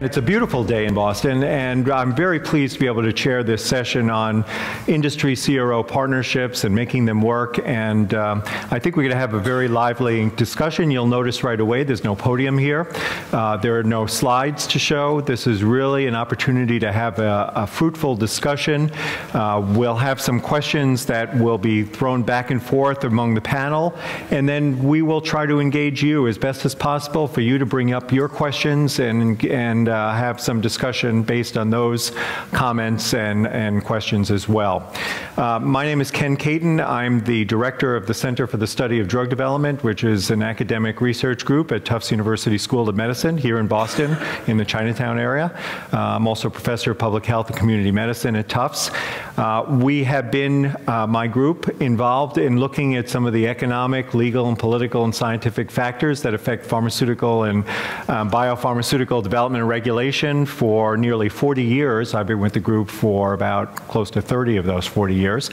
It's a beautiful day in Boston, and I'm very pleased to be able to chair this session on industry CRO partnerships and making them work. And I think we're going to have a very lively discussion. You'll notice right away there's no podium here. There are no slides to show. This is really an opportunity to have a fruitful discussion. We'll have some questions that will be thrown back and forth among the panel, and then we will try to engage you as best as possible for you to bring up your questions and have some discussion based on those comments and questions as well. My name is Ken Caton. I'm the director of the Center for the Study of Drug Development, which is an academic research group at Tufts University School of Medicine here in Boston in the Chinatown area. I'm also a professor of public health and community medicine at Tufts. We have been, my group, involved in looking at some of the economic, legal, and political and scientific factors that affect pharmaceutical and biopharmaceutical development and regulation for nearly 40 years. I've been with the group for about close to 30 of those 40 years.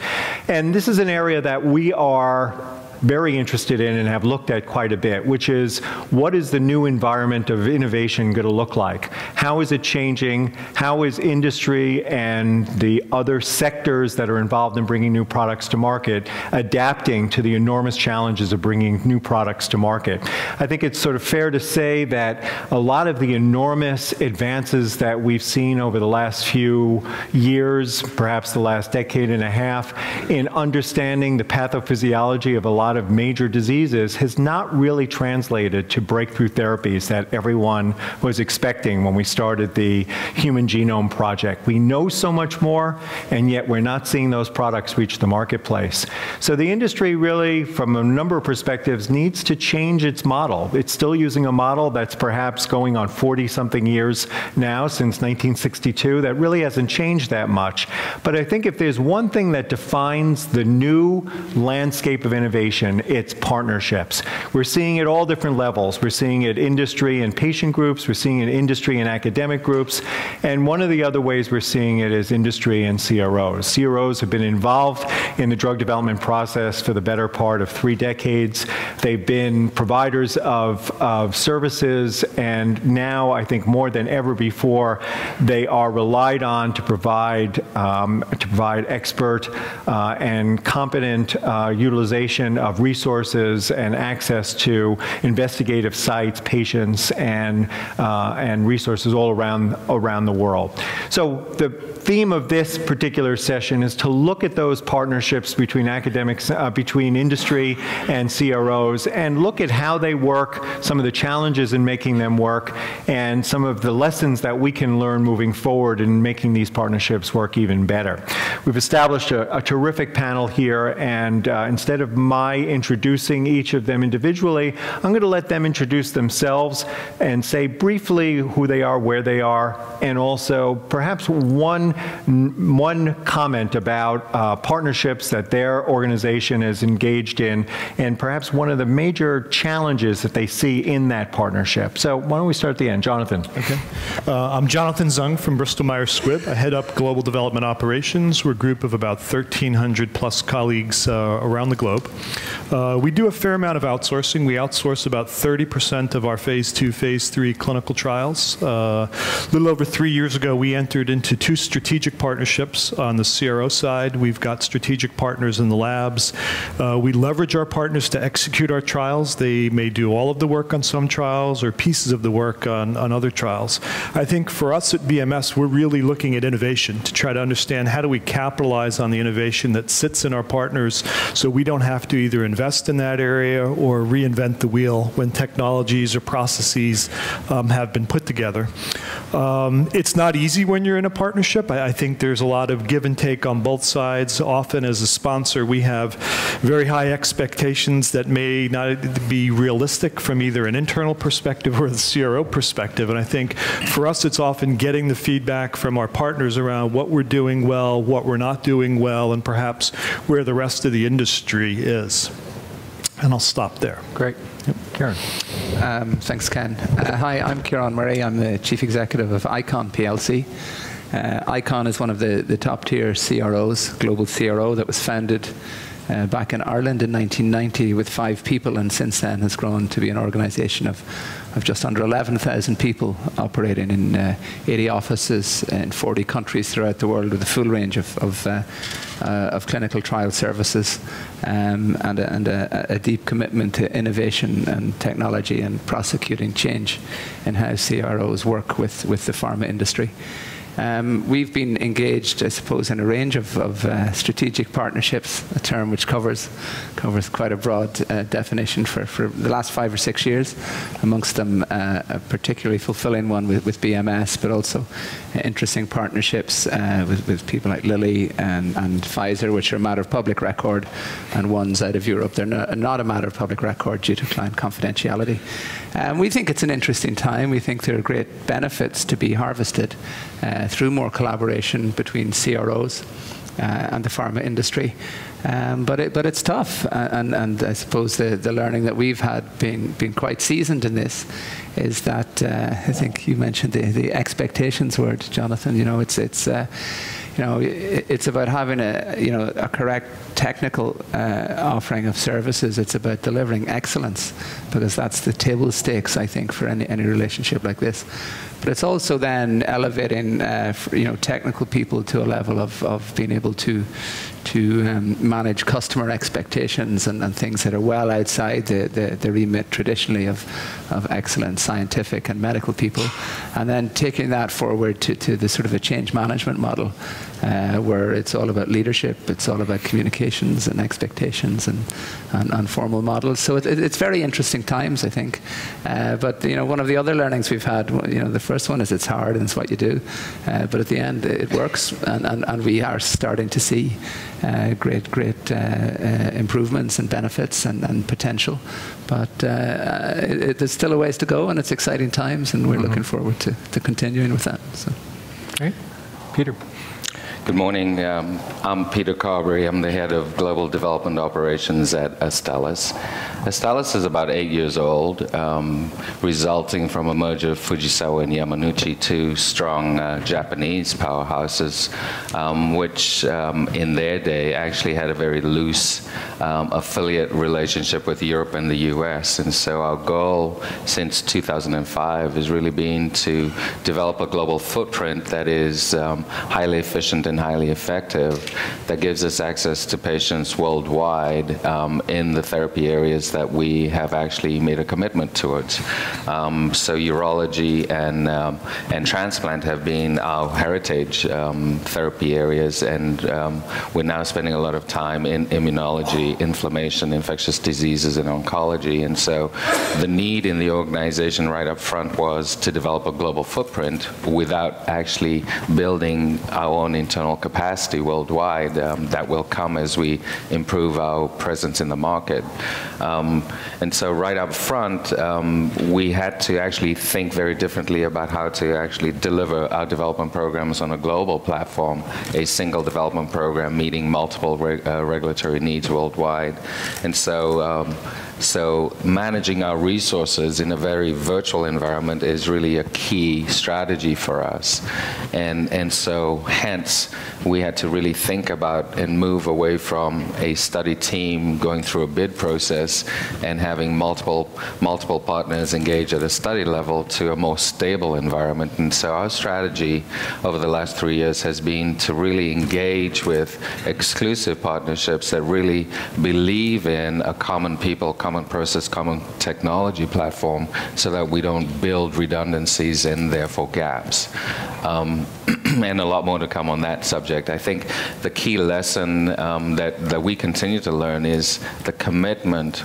And this is an area that we are very interested in and have looked at quite a bit, which is what is the new environment of innovation going to look like? How is it changing? How is industry and the other sectors that are involved in bringing new products to market adapting to the enormous challenges of bringing new products to market? I think it's sort of fair to say that a lot of the enormous advances that we've seen over the last few years, perhaps the last decade and a half, in understanding the pathophysiology of a lot of major diseases has not really translated to breakthrough therapies that everyone was expecting when we started the Human Genome Project. We know so much more, and yet we're not seeing those products reach the marketplace. So the industry really, from a number of perspectives, needs to change its model. It's still using a model that's perhaps going on 40-something years now, since 1962, that really hasn't changed that much. But I think if there's one thing that defines the new landscape of innovation, it's partnerships. We're seeing it all different levels. We're seeing it industry and patient groups. We're seeing it industry and academic groups. And one of the other ways we're seeing it is industry and CROs. CROs have been involved in the drug development process for the better part of 3 decades. They've been providers of services, and now, I think more than ever before, they are relied on to provide expert and competent utilization of resources and access to investigative sites, patients, and resources all around the world. So the theme of this particular session is to look at those partnerships between academics, between industry and CROs, and look at how they work, some of the challenges in making them work, and some of the lessons that we can learn moving forward in making these partnerships work even better. We've established a terrific panel here, and instead of my introducing each of them individually, I'm going to let them introduce themselves and say briefly who they are, where they are, and also perhaps one comment about partnerships that their organization is engaged in, and perhaps one of the major challenges that they see in that partnership. So why don't we start at the end? Jonathan. Okay. I'm Jonathan Zung from Bristol-Myers Squibb. I head up Global Development Operations. We're a group of about 1,300 plus colleagues around the globe. We do a fair amount of outsourcing. We outsource about 30% of our phase 2, phase 3 clinical trials. A little over 3 years ago, we entered into 2 strategic partnerships on the CRO side. We've got strategic partners in the labs. We leverage our partners to execute our trials. They may do all of the work on some trials or pieces of the work on other trials. I think for us at BMS, we're really looking at innovation to try to understand how do we capitalize on the innovation that sits in our partners so we don't have to either invest in that area or reinvent the wheel when technologies or processes have been put together. It's not easy when you're in a partnership. I think there's a lot of give and take on both sides. Often as a sponsor, we have very high expectations that may not be realistic from either an internal perspective or the CRO perspective. And I think for us, it's often getting the feedback from our partners around what we're doing well, what we're not doing well, and perhaps where the rest of the industry is. And I'll stop there. Great. Yep. Kieran. Thanks, Ken. Hi, I'm Kieran Murray. I'm the Chief Executive of ICON PLC. ICON is one of the top-tier CROs, global CRO, that was founded back in Ireland in 1990 with 5 people, and since then has grown to be an organisation of just under 11,000 people operating in 80 offices in 40 countries throughout the world with a full range of clinical trial services and a deep commitment to innovation and technology and prosecuting change in how CROs work with the pharma industry. We've been engaged, I suppose, in a range of strategic partnerships, a term which covers quite a broad definition for the last 5 or 6 years, amongst them a particularly fulfilling one with BMS, but also interesting partnerships with people like Lilly and Pfizer, which are a matter of public record, and ones out of Europe. They're not a matter of public record due to client confidentiality. We think it's an interesting time. We think there are great benefits to be harvested through more collaboration between CROs and the pharma industry. But it's tough, and I suppose the learning that we've had, being quite seasoned in this, is that I think you mentioned the expectations word, Jonathan. It's about having a correct technical offering of services. It's about delivering excellence, because that's the table stakes, I think, for any relationship like this. But it's also then elevating technical people to a level of being able to manage customer expectations and things that are well outside the remit traditionally of excellent scientific and medical people, and then taking that forward to the sort of a change management model where it's all about leadership, it's all about communications and expectations and formal models. So it's very interesting times, I think. But one of the other learnings we've had, the first one is it's hard and it's what you do, but at the end it works, and we are starting to see great improvements and benefits and potential. But there's still a ways to go, and it's exciting times, and we're looking forward to continuing with that. So. Great. Peter. Good morning. I'm Peter Carberry. I'm the head of Global Development Operations at Astellas. Astellas is about 8 years old, resulting from a merger of Fujisawa and Yamanouchi, 2 strong Japanese powerhouses, which in their day actually had a very loose affiliate relationship with Europe and the US. And so our goal since 2005 has really been to develop a global footprint that is highly efficient and highly effective, that gives us access to patients worldwide in the therapy areas that we have actually made a commitment towards. So urology and transplant have been our heritage therapy areas, and we're now spending a lot of time in immunology, inflammation, infectious diseases, and oncology. And so the need in the organization right up front was to develop a global footprint without actually building our own internal capacity worldwide. That will come as we improve our presence in the market. And so right up front, we had to actually think very differently about how to actually deliver our development programs on a global platform, a single development program meeting multiple regulatory needs worldwide. And so managing our resources in a very virtual environment is really a key strategy for us. And so hence, we had to really think about and move away from a study team going through a bid process and having multiple partners engage at a study level to a more stable environment. And so our strategy over the last 3 years has been to really engage with exclusive partnerships that really believe in a common people, common process, common technology platform, so that we don't build redundancies and therefore gaps. And a lot more to come on that subject. I think the key lesson that we continue to learn is the commitment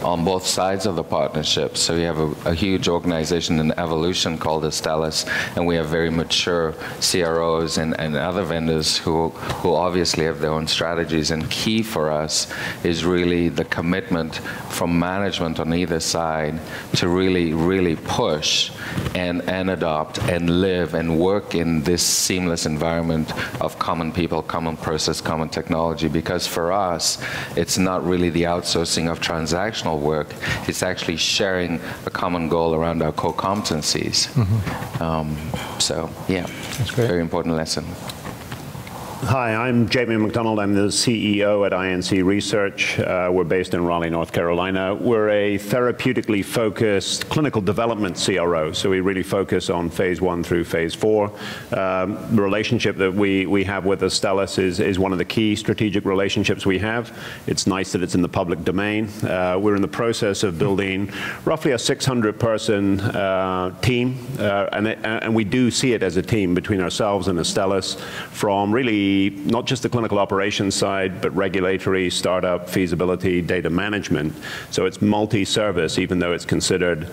on both sides of the partnership. So we have a huge organization in evolution called Astellas, and we have very mature CROs and other vendors who obviously have their own strategies. And key for us is really the commitment from management on either side to really push and adopt and live and work in this seamless environment of common people, common process, common technology. Because for us, it's not really the outsourcing of transactional work, it's actually sharing a common goal around our core competencies. So yeah, that's great. Very important lesson. Hi, I'm Jamie McDonald. I'm the CEO at INC Research. We're based in Raleigh, North Carolina. We're a therapeutically focused clinical development CRO, so we really focus on phase 1 through phase 4. The relationship that we have with Astellas is one of the key strategic relationships we have. It's nice that it's in the public domain. We're in the process of building roughly a 600-person team, and we do see it as a team between ourselves and Astellas, from really not just the clinical operations side, but regulatory, startup, feasibility, data management. So it's multi-service, even though it's considered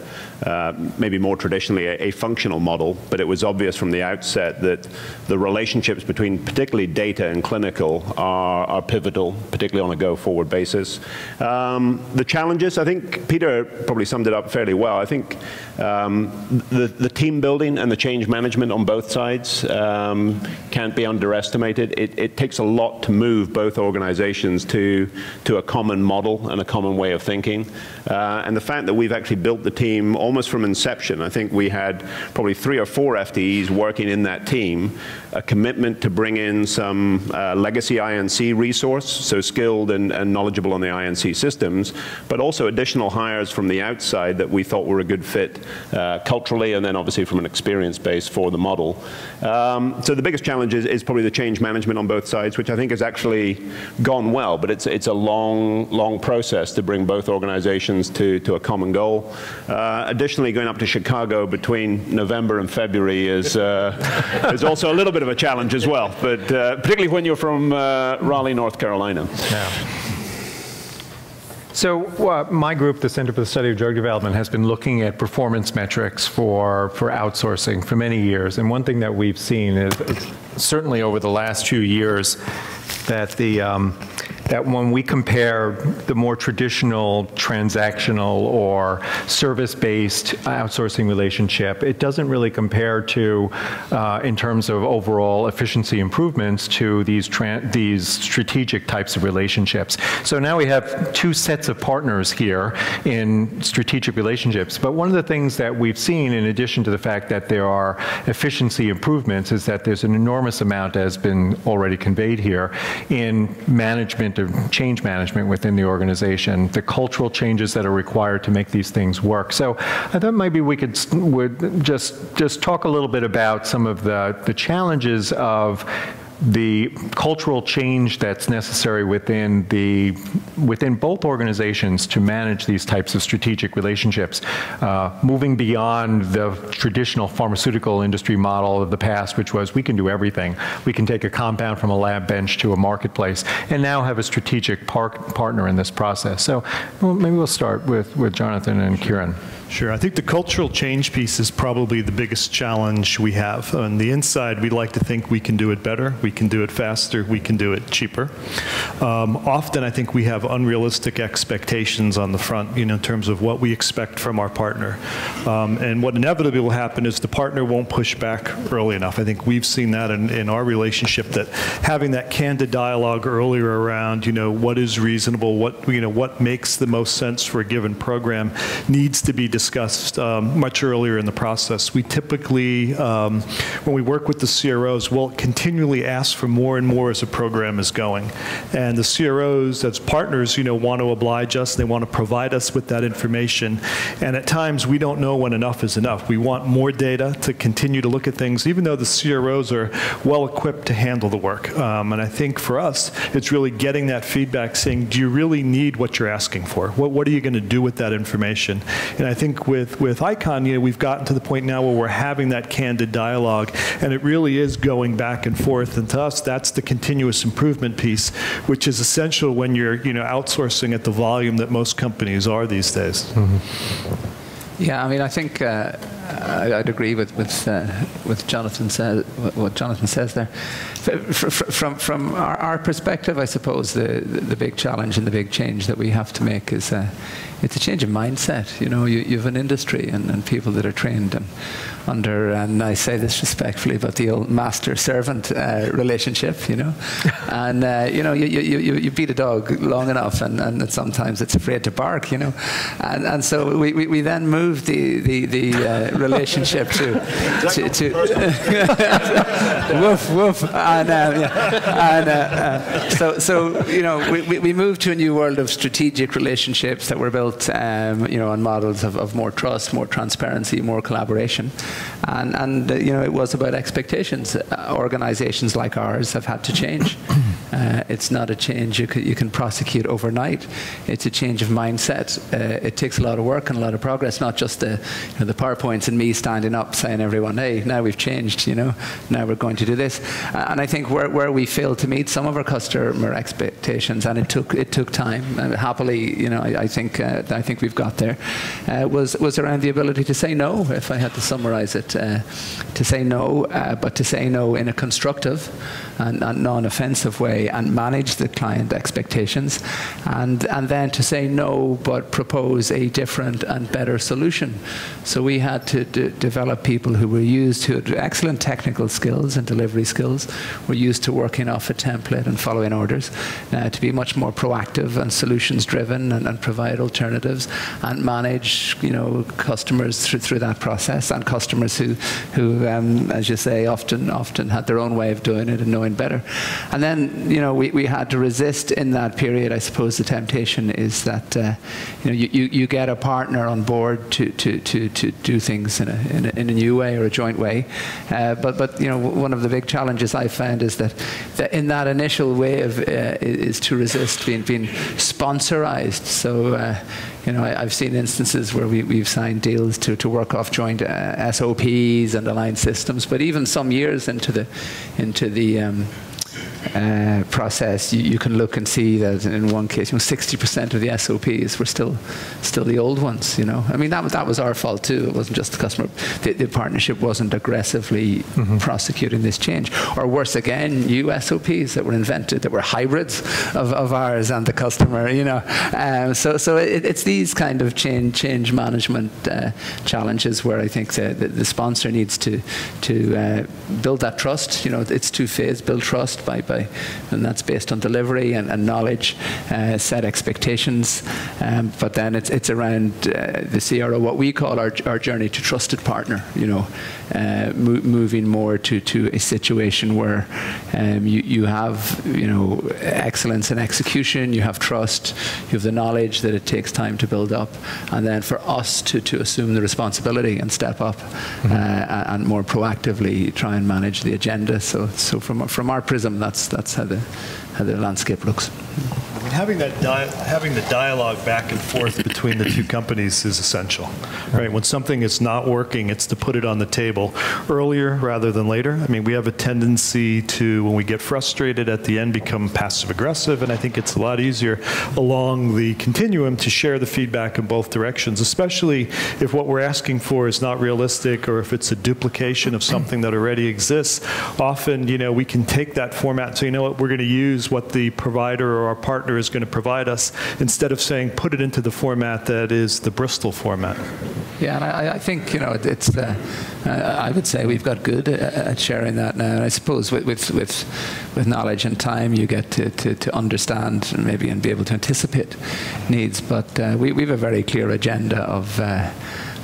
maybe more traditionally a functional model. But it was obvious from the outset that the relationships between particularly data and clinical are pivotal, particularly on a go-forward basis. The challenges, I think Peter probably summed it up fairly well. I think the team building and the change management on both sides can't be underestimated. It takes a lot to move both organizations to a common model and a common way of thinking. And the fact that we've actually built the team almost from inception, I think we had probably 3 or 4 FTEs working in that team, a commitment to bring in some legacy INC resource, so skilled and knowledgeable on the INC systems, but also additional hires from the outside that we thought were a good fit culturally, and then obviously from an experience base for the model. So the biggest challenge is probably the change management on both sides, which I think has actually gone well, but it's a long process to bring both organizations to a common goal. Additionally, going up to Chicago between November and February is also a little bit of a challenge as well, but particularly when you're from Raleigh, North Carolina. Yeah. So my group, the Center for the Study of Drug Development, has been looking at performance metrics for outsourcing for many years. And one thing that we've seen is, certainly over the last few years, that that when we compare the more traditional transactional or service-based outsourcing relationship, it doesn't really compare to, in terms of overall efficiency improvements, to these strategic types of relationships. So now we have 2 sets of partners here in strategic relationships. But one of the things that we've seen, in addition to the fact that there are efficiency improvements, is that there's an enormous amount, as has been already conveyed here, in management of change management within the organization, the cultural changes that are required to make these things work. So I thought maybe we would just talk a little bit about some of the challenges of the cultural change that's necessary within both organizations to manage these types of strategic relationships, moving beyond the traditional pharmaceutical industry model of the past, which was we can do everything. We can take a compound from a lab bench to a marketplace, and now have a strategic partner in this process. So maybe we'll start with Jonathan and Kieran. Sure. I think the cultural change piece is probably the biggest challenge we have. On the inside, we like to think we can do it better, we can do it faster, we can do it cheaper. Often, I think we have unrealistic expectations on the front, in terms of what we expect from our partner. And what inevitably will happen is the partner won't push back early enough. I think we've seen that in our relationship, that having that candid dialogue earlier around, what is reasonable, what makes the most sense for a given program needs to be discussed much earlier in the process. We typically, when we work with the CROs, we'll continually ask for more and more as a program is going. And the CROs, as partners, want to oblige us. They want to provide us with that information. And at times, we don't know when enough is enough. We want more data to continue to look at things, even though the CROs are well equipped to handle the work. And I think for us, it's really getting that feedback, saying, do you really need what you're asking for? What are you going to do with that information? And I think with ICON, we've gotten to the point now where we're having that candid dialogue, and it really is going back and forth. And to us, that's the continuous improvement piece, which is essential when you're outsourcing at the volume that most companies are these days. Mm-hmm. Yeah, I mean, I think I'd agree with Jonathan what Jonathan says there. From our perspective, I suppose the big challenge and the big change that we have to make is it's a change of mindset. You have an industry and people that are trained under, and I say this respectfully, but the old master-servant relationship, and you beat a dog long enough, and sometimes it's afraid to bark, and so we then move the relationship to woof woof. So you know, we moved to a new world of strategic relationships that were built, you know, on models of more trust, more transparency, more collaboration, and you know, it was about expectations. Organizations like ours have had to change. It's not a change you can prosecute overnight. It's a change of mindset. It takes a lot of work and a lot of progress, not just the PowerPoints and me standing up saying everyone, hey, now we've changed, you know, now we're going to do this. And I think where we failed to meet some of our customer expectations, and it took time. Happily, you know, I think we've got there. Was around the ability to say no, if I had to summarize it, to say no, but to say no in a constructive and non-offensive way, and manage the client expectations, and then to say no but propose a different and better solution. So we had to develop people who had excellent technical skills and delivery skills, were used to working off a template and following orders, to be much more proactive and solutions driven, and provide alternatives and manage, you know, customers through that process, and customers who as you say, often had their own way of doing it and knowing better. And then, you know, we had to resist in that period. I suppose the temptation is that you know, you get a partner on board to do things in a new way or a joint way, but you know, one of the big challenges I found is that in that initial wave is to resist being sponsorized. So you know, I've seen instances where we've signed deals to work off joint SOPs and aligned systems, but even some years into the process, you can look and see that in one case, you know, 60% of the SOPs were still the old ones. You know, I mean, that was our fault too. It wasn't just the customer. The partnership wasn't aggressively prosecuting this change, or worse again, new SOPs that were invented that were hybrids of ours and the customer. You know, so it's these kind of change management challenges where I think the sponsor needs to build that trust. You know, it's two-phase: build trust and that's based on delivery and knowledge, set expectations, but then it's around the CRO, what we call our journey to trusted partner. You know, moving more to a situation where you have, you know, excellence in execution, you have trust, you have the knowledge that it takes time to build up, and then for us to assume the responsibility and step up and more proactively try and manage the agenda. So from our prism, that's how the landscape looks. Having the dialogue back and forth between the two companies is essential, right? When something is not working, it's to put it on the table earlier rather than later. I mean, we have a tendency to, when we get frustrated at the end, become passive-aggressive, and I think it's a lot easier along the continuum to share the feedback in both directions, especially if what we're asking for is not realistic, or if it's a duplication of something that already exists. Often, you know, we can take that format and say, you know what, we're going to use what the provider or our partner is going to provide us, instead of saying put it into the format that is the Bristol format. Yeah, and I think, you know, it's I would say we've got good at sharing that now. And I suppose with knowledge and time, you get to understand and maybe be able to anticipate needs. But we have a very clear agenda of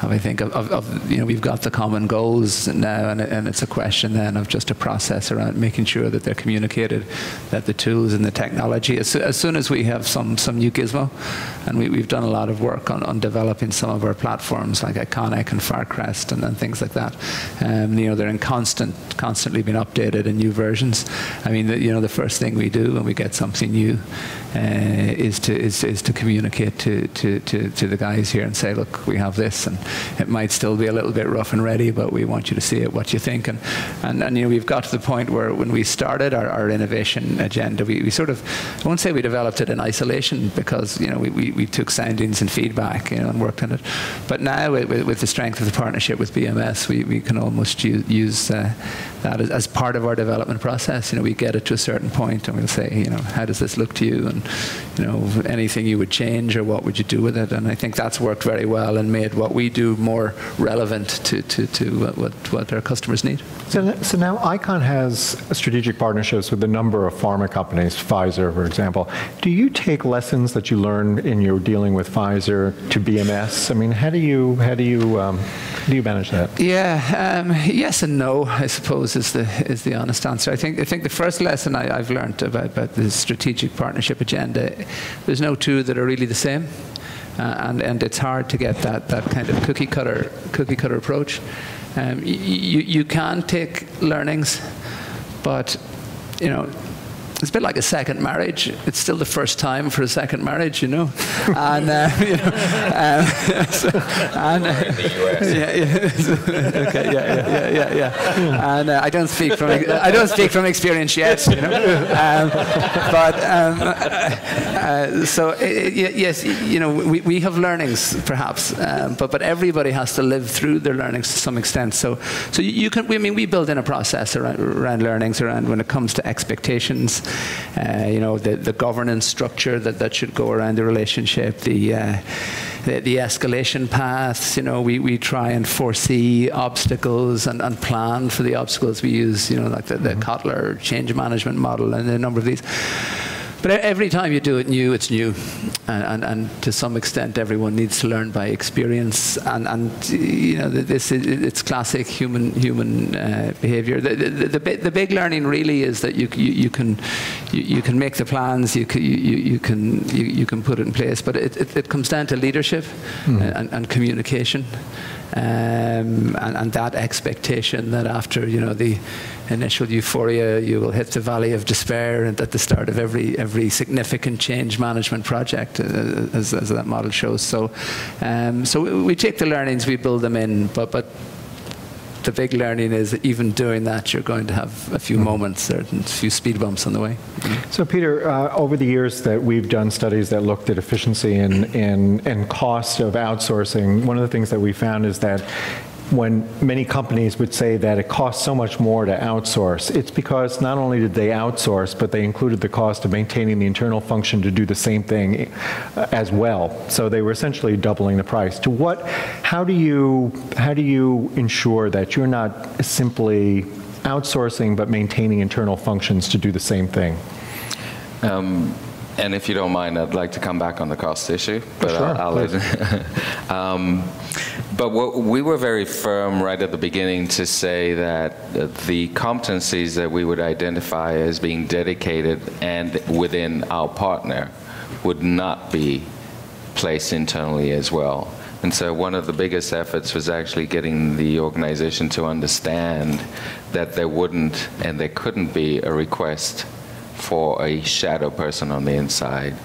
I think you know, we've got the common goals now, and it's a question then of just a process around making sure that they're communicated, that the tools and the technology, as soon as we have some new gizmo, and we've done a lot of work on developing some of our platforms like Iconic and Firecrest and things like that. You know, they're in constantly being updated in new versions. I mean, you know, the first thing we do when we get something new is to communicate to the guys here and say, look, we have this, and it might still be a little bit rough and ready, but we want you to see it, what you think. And you know, we've got to the point where when we started our innovation agenda, we sort of, I won't say we developed it in isolation, because, you know, we took soundings and feedback, you know, and worked on it. But now with the strength of the partnership with BMS, we can almost use that as part of our development process. You know, we get it to a certain point and we'll say, you know, how does this look to you? And, you know, anything you would change, or what would you do with it? And I think that's worked very well and made what we do more relevant to what our customers need. So now ICON has strategic partnerships with a number of pharma companies, Pfizer, for example. Do you take lessons that you learn in your dealing with Pfizer to BMS? I mean, how do you do you manage that? Yeah, yes and no, I suppose, is the honest answer. I think the first lesson I've learned about the strategic partnership agenda, there's no two that are really the same, and it's hard to get that kind of cookie cutter approach. You can take learnings, but you know, it's a bit like a second marriage. It's still the first time for a second marriage, you know. And you know, in the US. Okay, yeah. And I don't speak from experience yet, you know. Yes, you know, we have learnings perhaps, but everybody has to live through their learnings to some extent. So you can. I mean, we build in a process around learnings, around when it comes to expectations. You know, the governance structure that should go around the relationship, the escalation paths. You know, we try and foresee obstacles and plan for the obstacles. We use, you know, like the Kotler change management model and a number of these. But every time you do it new, it's new, and to some extent, everyone needs to learn by experience. And you know, it's classic human behavior. The big learning really is that you can make the plans, you can put it in place, but it comes down to leadership and communication. And that expectation that after, you know, the initial euphoria, you will hit the valley of despair, and at the start of every significant change management project, as that model shows. So we take the learnings, we build them in, but the big learning is that even doing that, you're going to have a few moments and a few speed bumps on the way. So Peter, over the years that we've done studies that looked at efficiency and cost of outsourcing, one of the things that we found is that when many companies would say that it costs so much more to outsource, it's because not only did they outsource, but they included the cost of maintaining the internal function to do the same thing as well. So they were essentially doubling the price. How do you ensure that you're not simply outsourcing but maintaining internal functions to do the same thing? And if you don't mind, I'd like to come back on the cost issue. But sure, but we were very firm right at the beginning to say that the competencies that we would identify as being dedicated and within our partner would not be placed internally as well. And so one of the biggest efforts was actually getting the organization to understand that there wouldn't and there couldn't be a request for a shadow person on the inside.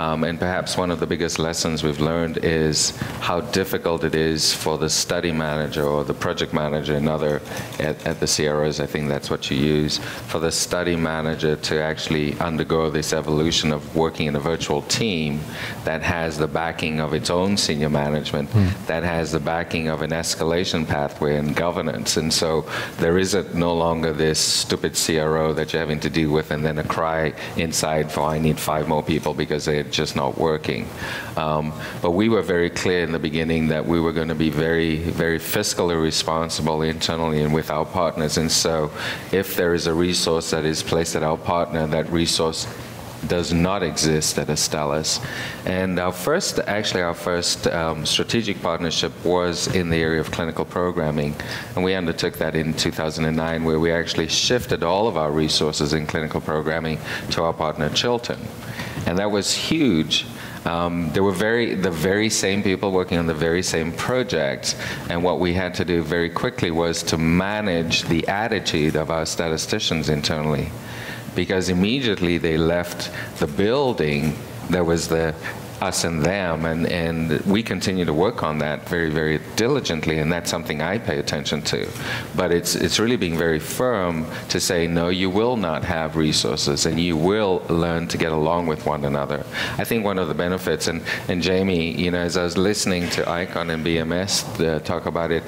And perhaps one of the biggest lessons we've learned is how difficult it is for the study manager or the project manager at the CROs, I think that's what you use, for the study manager to actually undergo this evolution of working in a virtual team that has the backing of its own senior management, that has the backing of an escalation pathway and governance. And so there isn't no longer this stupid CRO that you're having to deal with and then a cry inside for I need 5 more people because they're just not working. But we were very clear in the beginning that we were going to be very, very fiscally responsible internally and with our partners. And so if there is a resource that is placed at our partner, that resource does not exist at Astellas. And our first strategic partnership was in the area of clinical programming. And we undertook that in 2009, where we actually shifted all of our resources in clinical programming to our partner Chiltern. And that was huge. There were the very same people working on the very same projects, and what we had to do very quickly was to manage the attitude of our statisticians internally, because immediately they left the building. There was the us and them, and we continue to work on that very, very diligently, and that's something I pay attention to. But it's really being very firm to say, no, you will not have resources, and you will learn to get along with one another. I think one of the benefits, and Jamie, you know, as I was listening to ICON and BMS talk about it,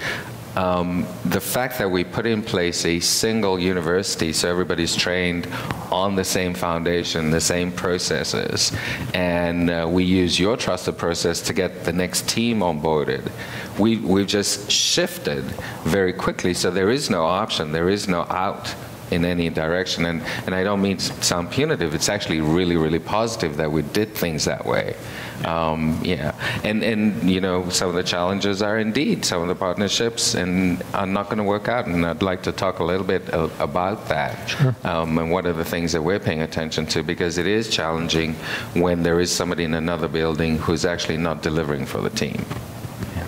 the fact that we put in place a single university so everybody's trained on the same foundation, the same processes, and we use your trusted process to get the next team onboarded. We've just shifted very quickly, so there is no option, there is no out in any direction. And I don't mean to sound punitive, it's actually really, really positive that we did things that way. Yeah, and you know, some of the challenges are indeed some of the partnerships and are not going to work out, and I'd like to talk a little bit about that. Sure. And what are the things that we're paying attention to, because it is challenging when there is somebody in another building who's actually not delivering for the team. Yeah.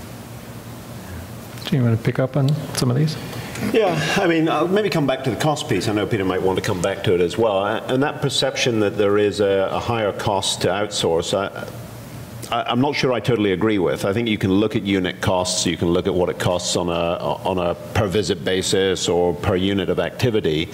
Do you want to pick up on some of these? Yeah, I mean, I'll maybe come back to the cost piece. I know Peter might want to come back to it as well. And that perception that there is a higher cost to outsource, I'm not sure I totally agree with. I think you can look at unit costs, you can look at what it costs on a per visit basis or per unit of activity.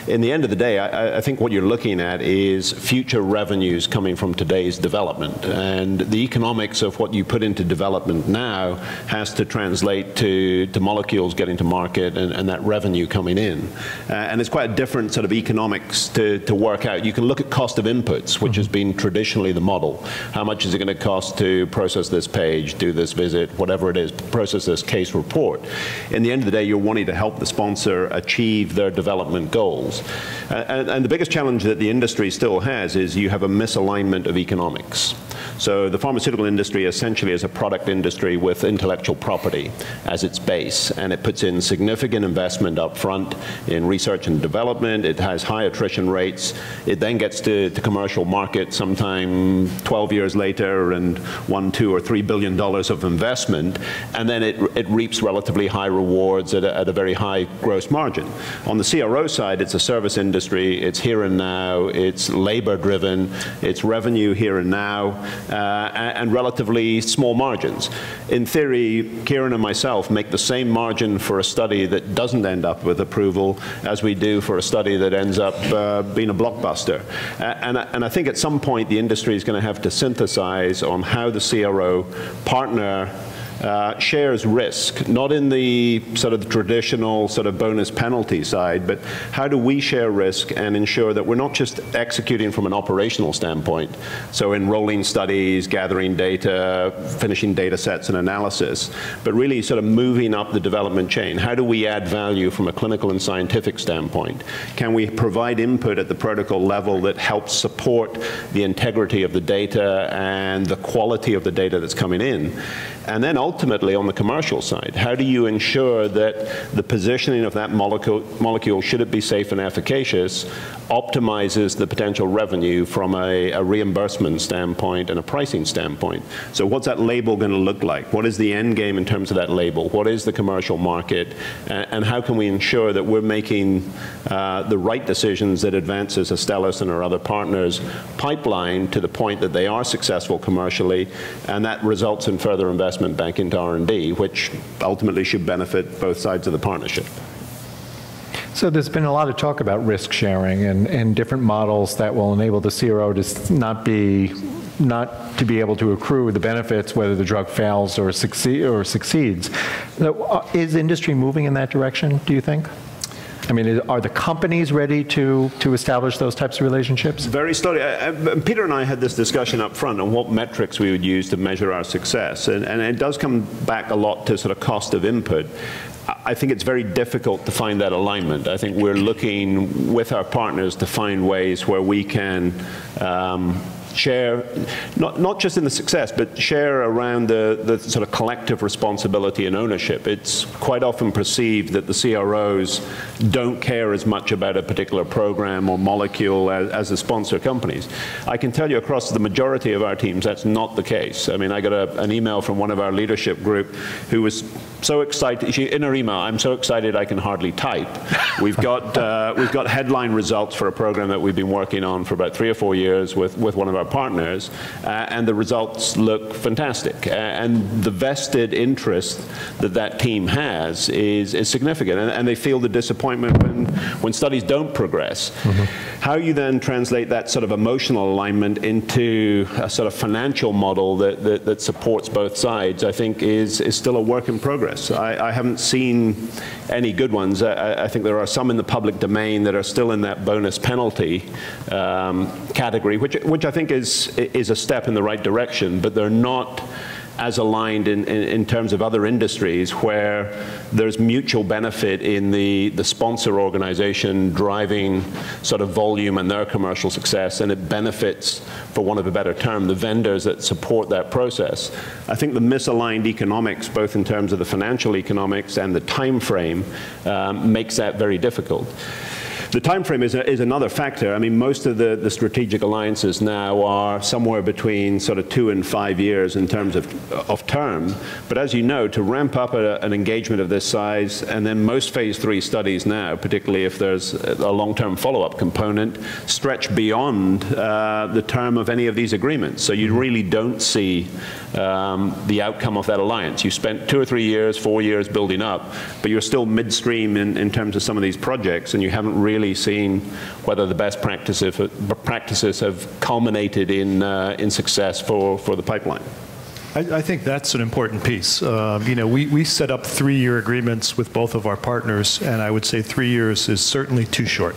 In the end of the day, I think what you're looking at is future revenues coming from today's development. And the economics of what you put into development now has to translate to molecules getting to market and that revenue coming in. And it's quite a different sort of economics to work out. You can look at cost of inputs, which has been traditionally the model. How much is it going to cost to process this page, do this visit, whatever it is, process this case report. In the end of the day, you're wanting to help the sponsor achieve their development goals. And the biggest challenge that the industry still has is you have a misalignment of economics. So the pharmaceutical industry essentially is a product industry with intellectual property as its base, and it puts in significant investment up front in research and development. It has high attrition rates. It then gets to commercial market sometime 12 years later and $1, $2, or $3 billion of investment, and then it reaps relatively high rewards at a very high gross margin. On the CRO side, it's a service industry. It's here and now. It's labor driven. It's revenue here and now. And relatively small margins. In theory, Kieran and myself make the same margin for a study that doesn't end up with approval as we do for a study that ends up being a blockbuster. And I think at some point the industry is going to have to synthesize on how the CRO partner shares risk, not in the sort of traditional sort of bonus penalty side, but how do we share risk and ensure that we're not just executing from an operational standpoint, so enrolling studies, gathering data, finishing data sets and analysis, but really sort of moving up the development chain. How do we add value from a clinical and scientific standpoint? Can we provide input at the protocol level that helps support the integrity of the data and the quality of the data that's coming in? And then ultimately on the commercial side, how do you ensure that the positioning of that molecule, should it be safe and efficacious, optimizes the potential revenue from a reimbursement standpoint and a pricing standpoint? So what's that label going to look like? What is the end game in terms of that label? What is the commercial market? And how can we ensure that we're making the right decisions that advances Astellas and our other partners' pipeline to the point that they are successful commercially, and that results in further investment back into R&D, which ultimately should benefit both sides of the partnership. So there's been a lot of talk about risk sharing and different models that will enable the CRO to not to be able to accrue the benefits whether the drug fails or succeeds. Is industry moving in that direction, do you think? I mean, are the companies ready to establish those types of relationships? Very slowly. Peter and I had this discussion up front on what metrics we would use to measure our success. And it does come back a lot to sort of cost of input. I think it's very difficult to find that alignment. I think we're looking with our partners to find ways where we can share, not just in the success, but share around the sort of collective responsibility and ownership. It's quite often perceived that the CROs don't care as much about a particular program or molecule as the sponsor companies. I can tell you across the majority of our teams that's not the case. I mean, I got an email from one of our leadership group who was so excited. In her email, I'm so excited I can hardly type. We've got headline results for a program that we've been working on for about 3 or 4 years with one of our partners, and the results look fantastic. And the vested interest that team has is significant, and they feel the disappointment when studies don't progress. Mm-hmm. How you then translate that sort of emotional alignment into a sort of financial model that supports both sides, I think is still a work in progress. I haven't seen any good ones. I think there are some in the public domain that are still in that bonus penalty category, which I think is a step in the right direction, but they're not as aligned in terms of other industries where there's mutual benefit in the sponsor organization driving sort of volume and their commercial success, and it benefits, for want of a better term, the vendors that support that process. I think the misaligned economics, both in terms of the financial economics and the time frame, makes that very difficult. The time frame is another factor. I mean, most of the strategic alliances now are somewhere between sort of 2 and 5 years in terms of term. But as you know, to ramp up an engagement of this size, and then most phase 3 studies now, particularly if there's a long-term follow-up component, stretch beyond the term of any of these agreements. So you really don't see the outcome of that alliance. You spent 2 or 3 years, 4 years building up, but you're still midstream in terms of some of these projects, and you haven't really seen whether the best practices have culminated in success for the pipeline. I think that's an important piece. You know, we set up 3-year agreements with both of our partners, and I would say 3 years is certainly too short.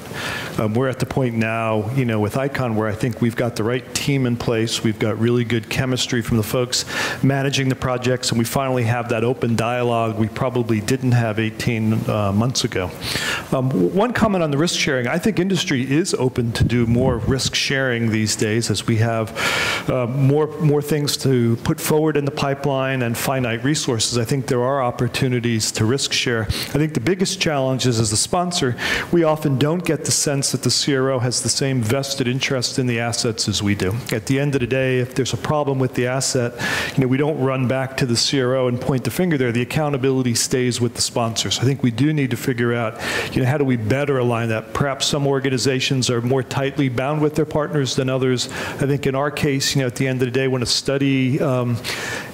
We're at the point now, you know, with ICON where I think we've got the right team in place, we've got really good chemistry from the folks managing the projects, and we finally have that open dialogue we probably didn't have 18 months ago. One comment on the risk sharing, I think industry is open to do more risk sharing these days as we have more things to put forward in the pipeline and finite resources. I think there are opportunities to risk share. I think the biggest challenge is, as a sponsor, we often don't get the sense that the CRO has the same vested interest in the assets as we do. At the end of the day, if there's a problem with the asset, you know, we don't run back to the CRO and point the finger there. The accountability stays with the sponsors. I think we do need to figure out, you know, how do we better align that? Perhaps some organizations are more tightly bound with their partners than others. I think in our case, you know, at the end of the day, when a study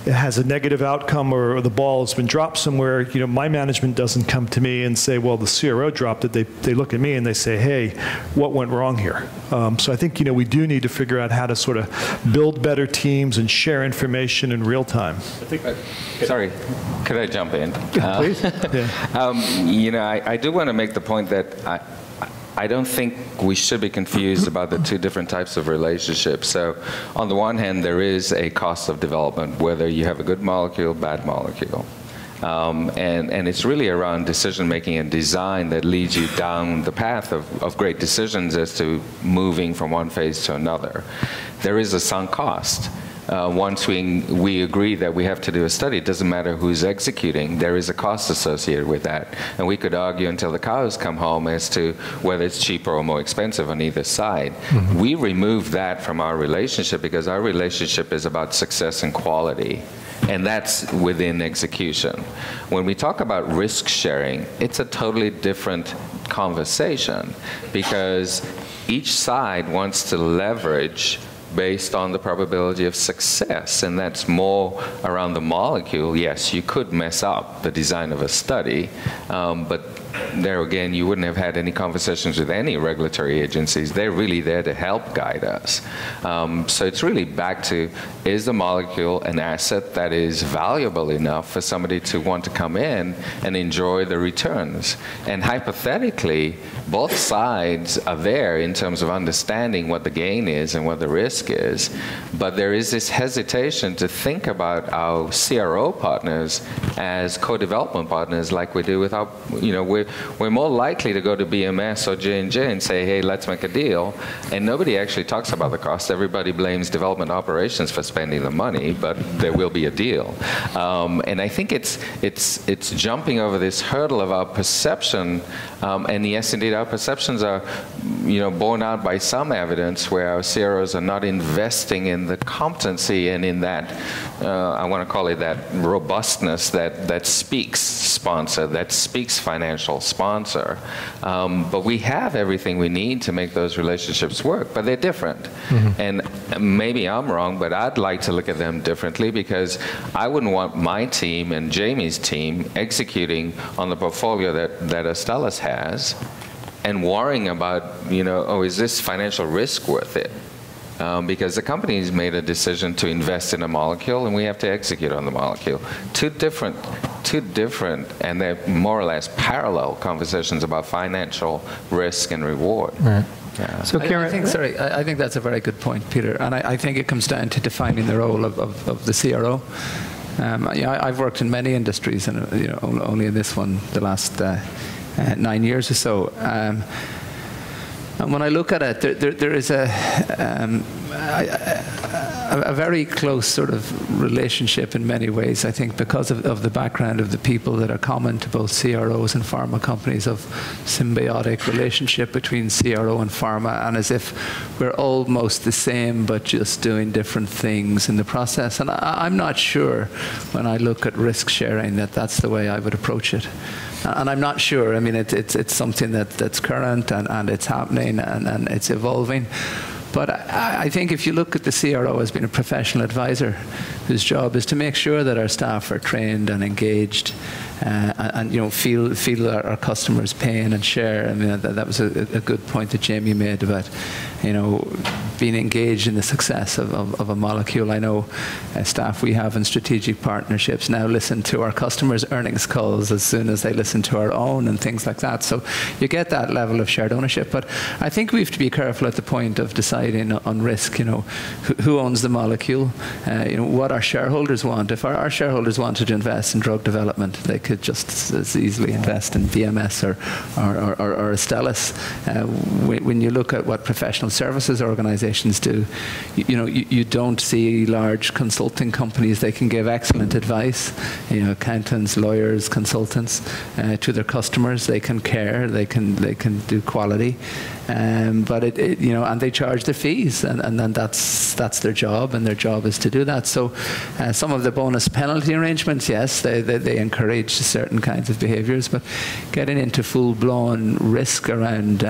has a negative outcome or the ball has been dropped somewhere, you know, my management doesn't come to me and say, well, the CRO dropped it. They look at me and they say, hey, what went wrong here? So I think, you know, we do need to figure out how to sort of build better teams and share information in real time. Sorry, could I jump in? Please. Yeah. You know, I do want to make the point that I don't think we should be confused about the 2 different types of relationships. So on the one hand, there is a cost of development, whether you have a good molecule, bad molecule. And it's really around decision-making and design that leads you down the path of great decisions as to moving from one phase to another. There is a sunk cost. Once we agree that we have to do a study, it doesn't matter who's executing, there is a cost associated with that. And we could argue until the cows come home as to whether it's cheaper or more expensive on either side. Mm-hmm. We remove that from our relationship because our relationship is about success and quality. And that's within execution. When we talk about risk sharing, it's a totally different conversation because each side wants to leverage based on the probability of success, and that's more around the molecule. Yes, you could mess up the design of a study, but there again, you wouldn't have had any conversations with any regulatory agencies. They're really there to help guide us. So it's really back to, is the molecule an asset that is valuable enough for somebody to want to come in and enjoy the returns? And hypothetically, both sides are there in terms of understanding what the gain is and what the risk is. But there is this hesitation to think about our CRO partners as co-development partners like we do with our, you know, we're more likely to go to BMS or J&J and say, hey, let's make a deal. And nobody actually talks about the cost. Everybody blames development operations for spending the money, but there will be a deal. And I think it's jumping over this hurdle of our perception. And yes, indeed, our perceptions are, you know, borne out by some evidence where our CROs are not investing in the competency and in that, I want to call it that robustness that speaks sponsor, that speaks financial sponsor. But we have everything we need to make those relationships work, but they're different. Mm-hmm. And maybe I'm wrong, but I'd like to look at them differently because I wouldn't want my team and Jamie's team executing on the portfolio that Astellas has and worrying about, you know, oh, is this financial risk worth it? Because the company's made a decision to invest in a molecule and we have to execute on the molecule. Two different, and they're more or less parallel conversations about financial risk and reward. Right. Yeah. So Karen, I think that's a very good point, Peter. And I think it comes down to defining the role of the CRO. I've worked in many industries, and only in this one the last 9 years or so. And when I look at it, there is a very close sort of relationship in many ways, I think, because of the background of the people that are common to both CROs and pharma companies, of symbiotic relationship between CRO and pharma, and as if we're almost the same but just doing different things in the process. And I'm not sure, when I look at risk sharing, that that's the way I would approach it. And I'm not sure. I mean, it's something that's current, and it's happening, and it's evolving. But I think if you look at the CRO as being a professional advisor whose job is to make sure that our staff are trained and engaged, and feel our customers' pain and share. I mean, that was a good point that Jamie made about being engaged in the success of a molecule. I know staff we have in strategic partnerships now listen to our customers' earnings calls as soon as they listen to our own, and things like that. So you get that level of shared ownership. But I think we have to be careful at the point of deciding on risk. Who owns the molecule? What our shareholders want. If our shareholders wanted to invest in drug development, they could just as easily invest in BMS or Astellas. When you look at what professional services organizations do, you don't see large consulting companies. They can give excellent advice, accountants, lawyers, consultants, to their customers. They can care, they can do quality, but and they charge their fees, and then that's their job, and their job is to do that. So some of the bonus penalty arrangements, yes, they encourage certain kinds of behaviors, but getting into full-blown risk around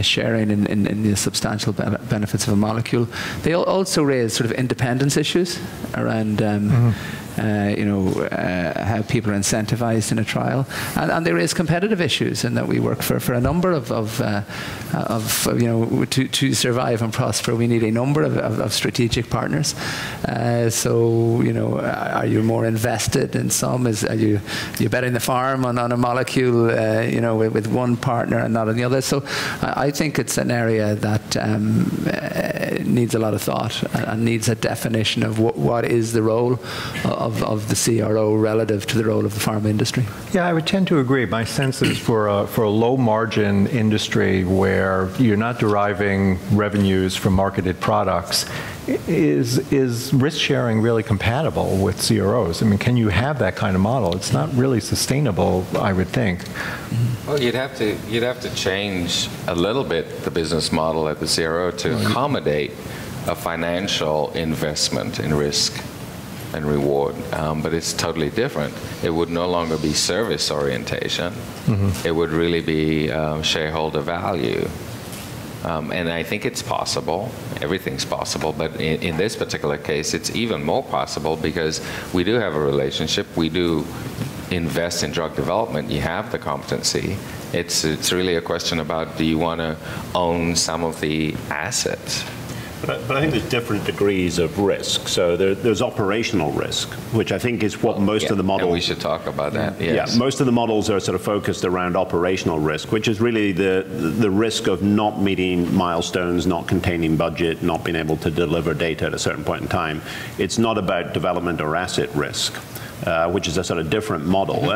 sharing in the substantial benefits of a molecule. They also raise sort of independence issues around how people are incentivized in a trial, and they raise competitive issues, in that we work for a number to survive and prosper, we need a number of strategic partners. So are you more invested in some? Are you betting the farm on a molecule with one partner and not on the other? So I think it's an area that needs a lot of thought, and needs a definition of what is the role of the CRO relative to the role of the pharma industry. Yeah, I would tend to agree. My sense is for a low-margin industry where you're not deriving revenues from marketed products, is risk sharing really compatible with CROs? I mean, can you have that kind of model? It's not really sustainable, I would think. Well, you'd have to change a little bit the business model at the CRO to accommodate a financial investment in risk and reward, but it's totally different. It would no longer be service orientation. It would really be shareholder value. And I think it's possible. Everything's possible, but in this particular case, it's even more possible because we do have a relationship. We do invest in drug development. You have the competency. It's really a question about, do you want to own some of the assets? But I think there's different degrees of risk. So there's operational risk, which I think is what most of the models... And we should talk about that, yes. Yeah, most of the models are sort of focused around operational risk, which is really the risk of not meeting milestones, not containing budget, not being able to deliver data at a certain point in time. It's not about development or asset risk. Which is a sort of different model.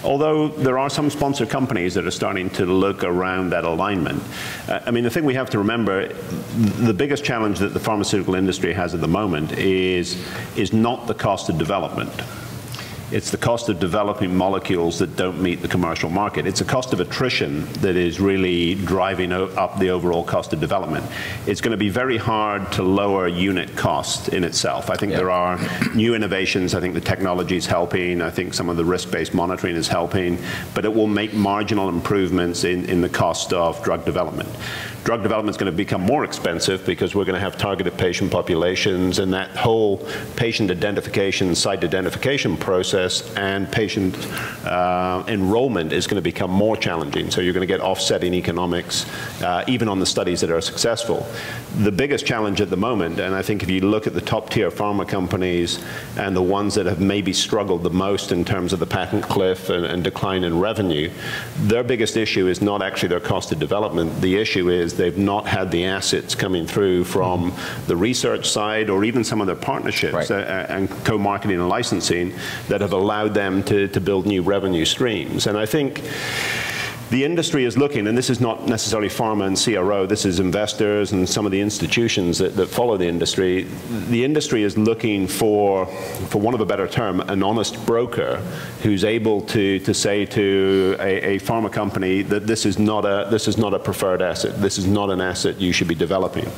Although there are some sponsor companies that are starting to look around that alignment. I mean, the thing we have to remember, the biggest challenge that the pharmaceutical industry has at the moment is not the cost of development. It's the cost of developing molecules that don't meet the commercial market. It's a cost of attrition that is really driving up the overall cost of development. It's going to be very hard to lower unit cost in itself. I think there are new innovations. I think the technology is helping. I think some of the risk-based monitoring is helping. But it will make marginal improvements in the cost of drug development. Drug development is going to become more expensive because we're going to have targeted patient populations, and that whole patient identification, site identification process and patient enrollment is going to become more challenging. So you're going to get offsetting economics, even on the studies that are successful. The biggest challenge at the moment, and I think if you look at the top-tier pharma companies and the ones that have maybe struggled the most in terms of the patent cliff and decline in revenue, their biggest issue is not actually their cost of development. The issue is is they've not had the assets coming through from the research side or even some of their partnerships and co-marketing and licensing that have allowed them to build new revenue streams. And I think the industry is looking, and this is not necessarily pharma and CRO, this is investors and some of the institutions that follow the industry. The industry is looking for want of a better term, an honest broker who's able to say to a pharma company that this is not a preferred asset, this is not an asset you should be developing.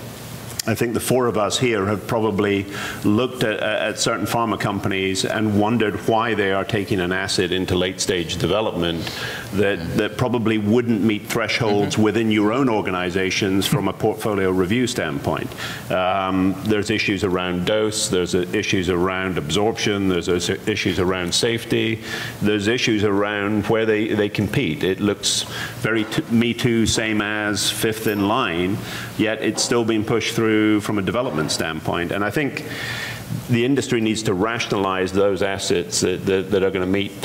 I think the four of us here have probably looked at certain pharma companies and wondered why they are taking an asset into late-stage development that probably wouldn't meet thresholds within your own organizations from a portfolio review standpoint. There's issues around dose, there's issues around absorption, there's issues around safety, there's issues around where they compete. It looks very Me Too, same as, fifth in line, yet it's still being pushed through from a development standpoint. And I think the industry needs to rationalize those assets that are going to meet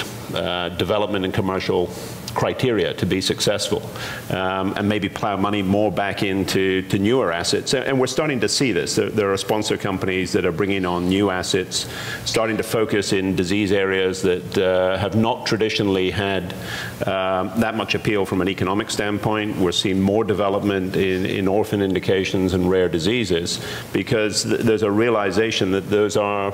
development and commercial criteria to be successful, and maybe plow money more back into newer assets. And we're starting to see this. There are sponsor companies that are bringing on new assets, starting to focus in disease areas that have not traditionally had that much appeal from an economic standpoint. We're seeing more development in orphan indications and rare diseases because there's a realization that those are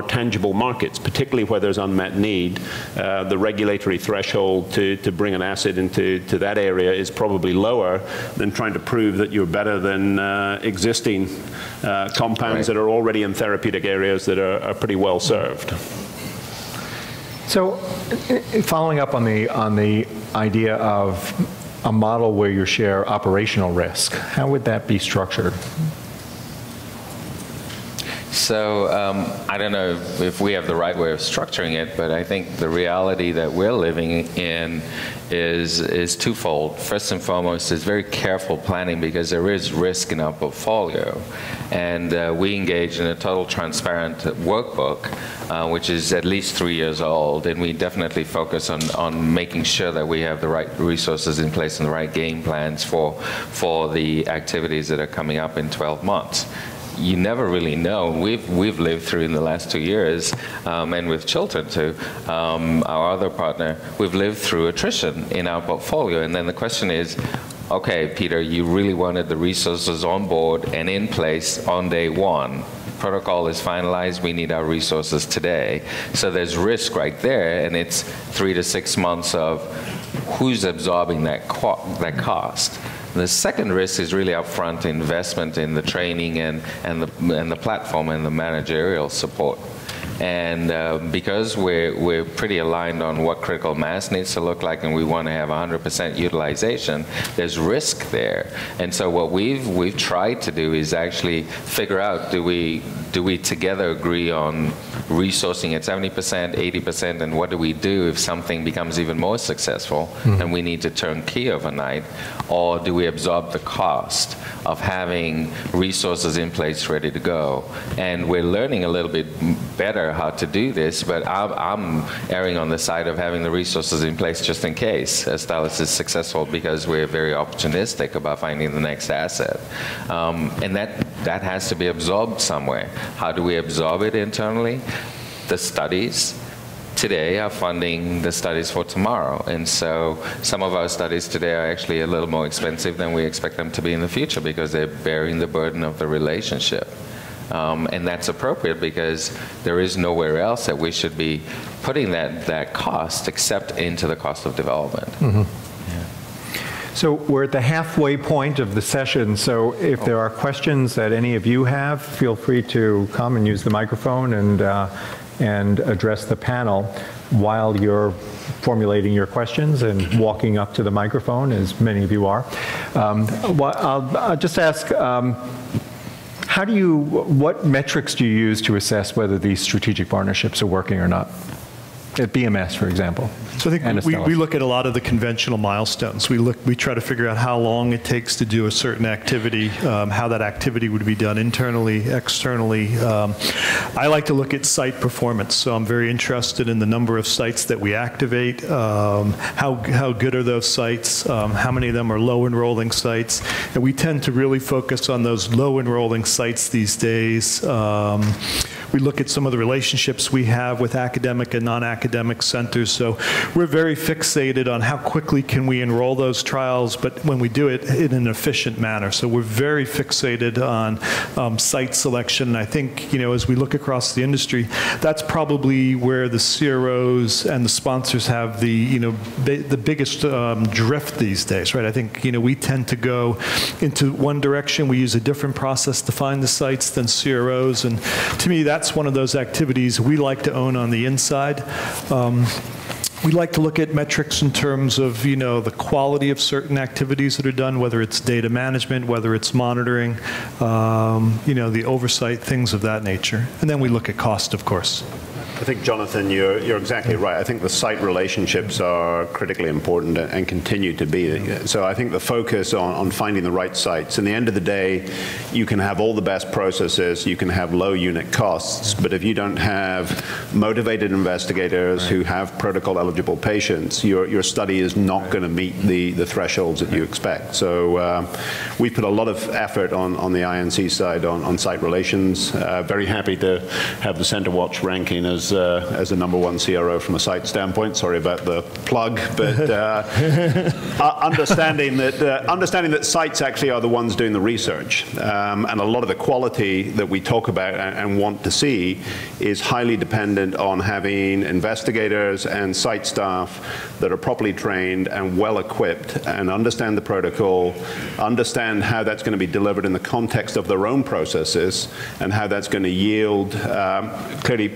tangible markets, particularly where there's unmet need. The regulatory threshold to bring an asset into that area is probably lower than trying to prove that you're better than existing compounds that are already in therapeutic areas that are pretty well served. So, following up on the idea of a model where you share operational risk, how would that be structured? So I don't know if we have the right way of structuring it, but I think the reality that we're living in is twofold. First and foremost is very careful planning because there is risk in our portfolio. And we engage in a total transparent workbook, which is at least 3 years old, and we definitely focus on making sure that we have the right resources in place and the right game plans for the activities that are coming up in 12 months. You never really know. We've lived through in the last 2 years, and with Chiltern too, our other partner, we've lived through attrition in our portfolio. And then the question is, okay, Peter, you really wanted the resources on board and in place on day one. Protocol is finalized, we need our resources today. So there's risk right there, and it's 3 to 6 months of who's absorbing that cost. The second risk is really upfront investment in the training and the platform and the managerial support. And because we're pretty aligned on what critical mass needs to look like and we want to have 100% utilization, there's risk there. And so what we've tried to do is actually figure out, do we together agree on resourcing at 70%, 80%, and what do we do if something becomes even more successful and we need to turn key overnight? Or do we absorb the cost of having resources in place ready to go? And we're learning a little bit better how to do this, but I'm erring on the side of having the resources in place just in case Astellas is successful, because we're very opportunistic about finding the next asset. And that has to be absorbed somewhere. How do we absorb it internally? The studies today are funding the studies for tomorrow. And so some of our studies today are actually a little more expensive than we expect them to be in the future because they're bearing the burden of the relationship. And that's appropriate because there is nowhere else that we should be putting that cost except into the cost of development. So we're at the halfway point of the session, so if there are questions that any of you have, feel free to come and use the microphone and address the panel while you're formulating your questions and walking up to the microphone, as many of you are. I'll just ask, what metrics do you use to assess whether these strategic partnerships are working or not? at BMS, for example. So I think we look at a lot of the conventional milestones. We try to figure out how long it takes to do a certain activity, how that activity would be done internally, externally. I like to look at site performance. So I'm very interested in the number of sites that we activate, how good are those sites, how many of them are low enrolling sites. And we tend to really focus on those low enrolling sites these days. We look at some of the relationships we have with academic and non-academic centers. So we're very fixated on how quickly can we enroll those trials, but when we do it in an efficient manner. So we're very fixated on site selection. And I think, as we look across the industry, that's probably where the CROs and the sponsors have the biggest drift these days, right? I think, we tend to go into one direction. We use a different process to find the sites than CROs. And to me, that's one of those activities we like to own on the inside. We like to look at metrics in terms of, the quality of certain activities that are done, whether it's data management, whether it's monitoring, the oversight, things of that nature. And then we look at cost, of course. I think, Jonathan, you're exactly right. I think the site relationships are critically important and continue to be. So I think the focus on finding the right sites. In the end of the day, you can have all the best processes, you can have low unit costs, but if you don't have motivated investigators who have protocol-eligible patients, your study is not going to meet the thresholds that you expect. So we put a lot of effort on the INC side on site relations. Very happy to have the Center Watch ranking as the #1 CRO from a site standpoint. Sorry about the plug, but understanding that sites actually are the ones doing the research, and a lot of the quality that we talk about and want to see is highly dependent on having investigators and site staff that are properly trained and well equipped and understand the protocol, understand how that's going to be delivered in the context of their own processes, and how that's going to yield clearly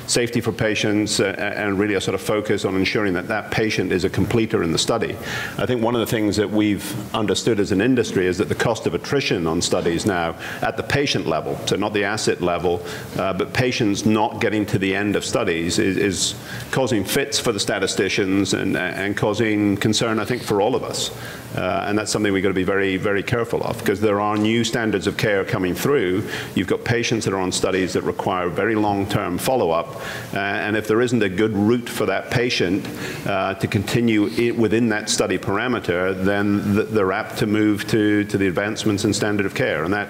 safety for patients and really a sort of focus on ensuring that that patient is a completer in the study. I think one of the things that we've understood as an industry is that the cost of attrition on studies now at the patient level, so not the asset level, but patients not getting to the end of studies is causing fits for the statisticians and causing concern, I think, for all of us. And that's something we've got to be very, very careful of, because there are new standards of care coming through. You've got patients that are on studies that require very long-term follow-up, and if there isn't a good route for that patient to continue within that study parameter, then they're apt to move to the advancements in standard of care, and that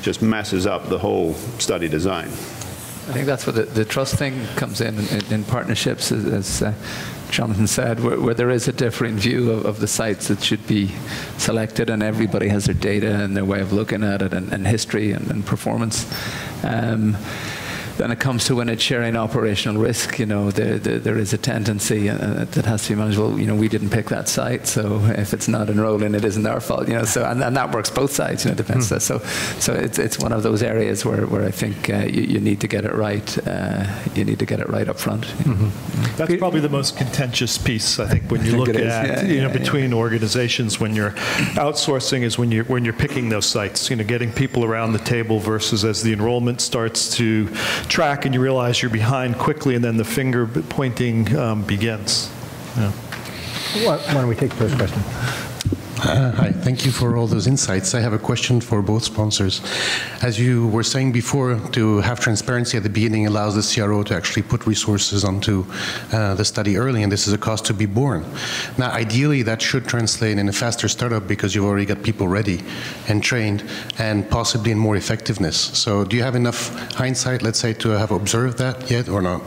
just messes up the whole study design. I think that's where the trust thing comes in partnerships, as Jonathan said, where there is a differing view of the sites that should be selected, and everybody has their data and their way of looking at it, and history and performance. Then it comes to when it's sharing operational risk, there is a tendency that has to be managed. Well, we didn't pick that site, so if it's not enrolling, it isn't our fault. So and that works both sides. Depends. So it's one of those areas where I think you need to get it right. You need to get it right up front. That's probably the most contentious piece, I think, when you look at between organizations when you're outsourcing, is when you're picking those sites. Getting people around the table versus as the enrollment starts to track and you realize you're behind quickly, and then the finger pointing begins. Yeah. Why don't we take the first question? Hi, thank you for all those insights. I have a question for both sponsors. As you were saying before, to have transparency at the beginning allows the CRO to actually put resources onto the study early, and this is a cost to be borne. Now, ideally, that should translate in a faster startup because you've already got people ready and trained, and possibly in more effectiveness. So do you have enough hindsight, let's say, to have observed that yet or not?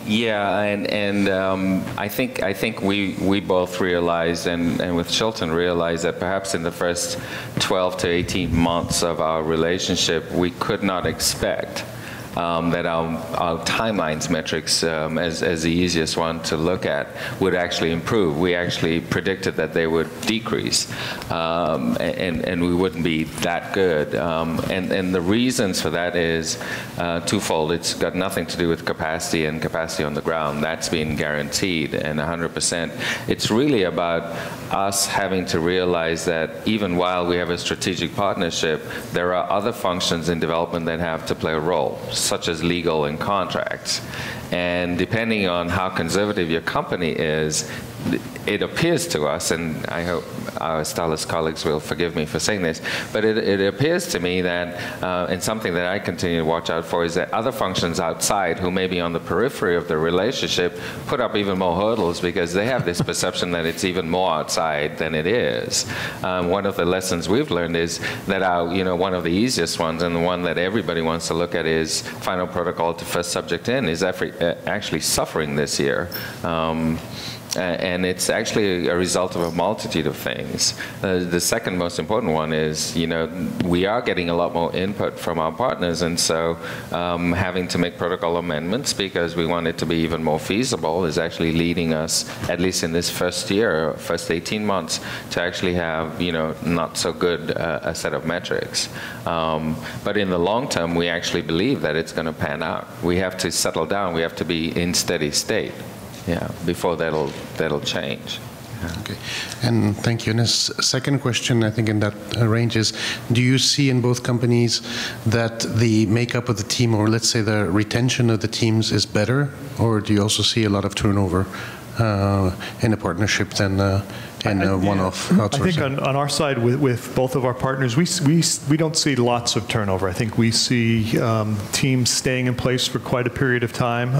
Yeah, and I think we both realized, and with Chilton realized, that perhaps in the first 12 to 18 months of our relationship, we could not expect that our timelines metrics, as the easiest one to look at, would actually improve. We actually predicted that they would decrease, and we wouldn't be that good. And the reasons for that is twofold. It's got nothing to do with capacity and capacity on the ground. That's been guaranteed and 100%. It's really about us having to realize that even while we have a strategic partnership, there are other functions in development that have to play a role. such as legal and contracts. And depending on how conservative your company is, it appears to us, and I hope our Astellas colleagues will forgive me for saying this, but it appears to me that, and something that I continue to watch out for, is that other functions outside who may be on the periphery of the relationship put up even more hurdles because they have this perception that it's even more outside than it is. One of the lessons we've learned is that one of the easiest ones, and the one that everybody wants to look at, is final protocol to first subject in, is actually suffering this year. And it's actually a result of a multitude of things. The second most important one is, we are getting a lot more input from our partners, and so having to make protocol amendments because we want it to be even more feasible is actually leading us, at least in this first year, first 18 months, to actually have, not so good a set of metrics. But in the long term, we actually believe that it's going to pan out. We have to settle down. We have to be in steady state. Yeah, before that'll change. Yeah. Okay, and thank you. And a second question, I think in that range is, do you see in both companies that the makeup of the team, or let's say the retention of the teams, is better, or do you also see a lot of turnover in a partnership than one-off outsourcing? I think on our side, with both of our partners, we don't see lots of turnover. I think we see teams staying in place for quite a period of time.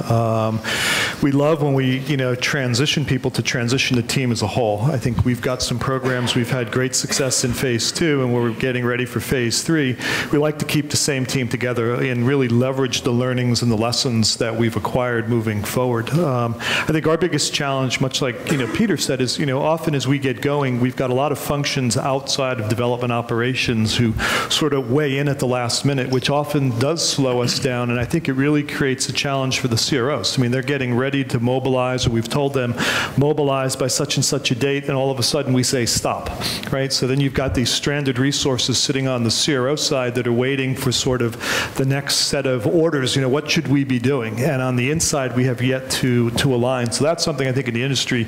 We love when we transition people to transition the team as a whole. I think we've got some programs. We've had great success in phase 2, and we're getting ready for phase 3. We like to keep the same team together and really leverage the learnings and the lessons that we've acquired moving forward. I think our biggest challenge, much like Peter said, is often as we get going, we've got a lot of functions outside of development operations who sort of weigh in at the last minute, which often does slow us down, and I think it really creates a challenge for the CROs. I mean, they're getting ready to mobilize, or we've told them, mobilize by such and such a date, and all of a sudden we say stop, right? So then you've got these stranded resources sitting on the CRO side that are waiting for sort of the next set of orders, what should we be doing? And on the inside, we have yet to align. So that's something I think in the industry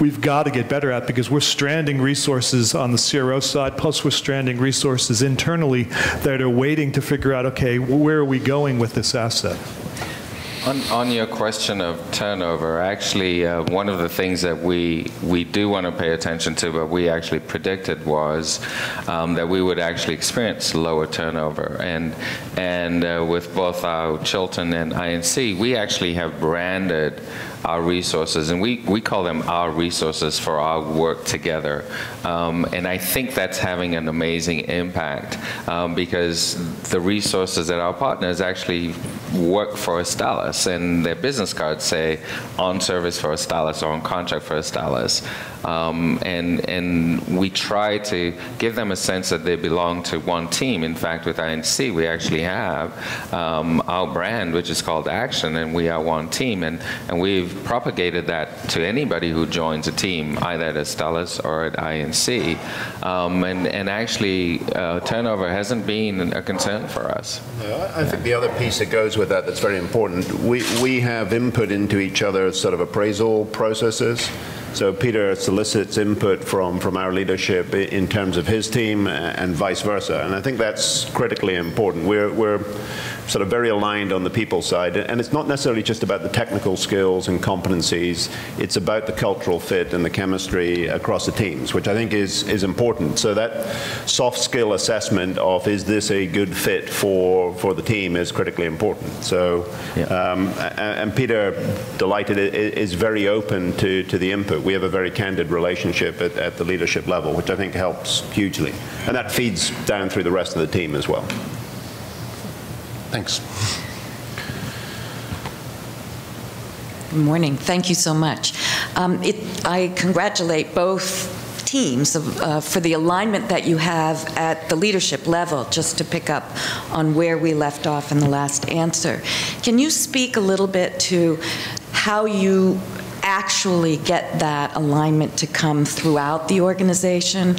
we've got to get better at, because we're stranding resources on the CRO side, plus we're stranding resources internally that are waiting to figure out, okay, where are we going with this asset? On your question of turnover, actually, one of the things that we do want to pay attention to, but we actually predicted, was that we would actually experience lower turnover. And with both our Chilton and INC, we actually have branded our resources, and we call them our resources for our work together. And I think that's having an amazing impact because the resources at our partners actually work for Astellas, and their business cards say on service for Astellas or on contract for Astellas. And we try to give them a sense that they belong to one team. In fact, with INC, we actually have our brand, which is called Action, and we are one team. And we've propagated that to anybody who joins a team, either at Astellas or at INC. And actually, turnover hasn't been a concern for us. Yeah, I think the other piece that goes with that that's very important, we have input into each other's sort of appraisal processes. So Peter solicits input from our leadership in terms of his team and vice versa. And I think that's critically important. We're sort of very aligned on the people side. And it's not necessarily just about the technical skills and competencies. It's about the cultural fit and the chemistry across the teams, which I think is important. So that soft skill assessment of, is this a good fit for the team, is critically important. So, and Peter, delighted, is very open to the input. We have a very candid relationship at the leadership level, which I think helps hugely. And that feeds down through the rest of the team as well. Thanks. Good morning. Thank you so much. I congratulate both teams for the alignment that you have at the leadership level, just to pick up on where we left off in the last answer. Can you speak a little bit to how you actually get that alignment to come throughout the organization?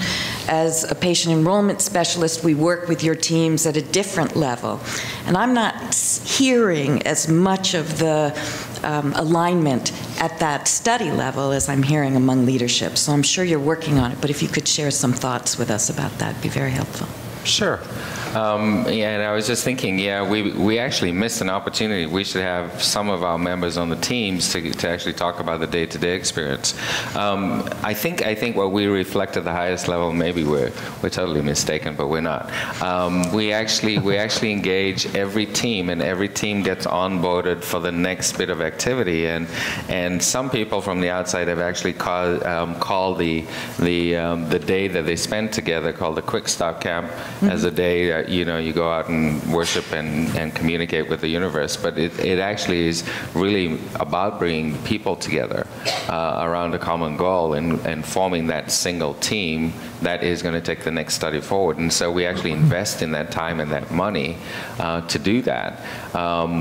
As a patient enrollment specialist, we work with your teams at a different level. And I'm not hearing as much of the alignment at that study level as I'm hearing among leadership. So I'm sure you're working on it, but if you could share some thoughts with us about that, it'd be very helpful. Sure. And I was just thinking, we actually missed an opportunity. We should have some of our members on the teams to actually talk about the day-to-day experience. I think what we reflect at the highest level, maybe we're totally mistaken, but we're not. We actually engage every team, and every team gets onboarded for the next bit of activity. And some people from the outside have actually called the day that they spend together, called the Quick Start Camp, as a day that you go out and worship and communicate with the universe. But it actually is really about bringing people together around a common goal and forming that single team that is going to take the next study forward. And so we actually invest in that time and that money to do that.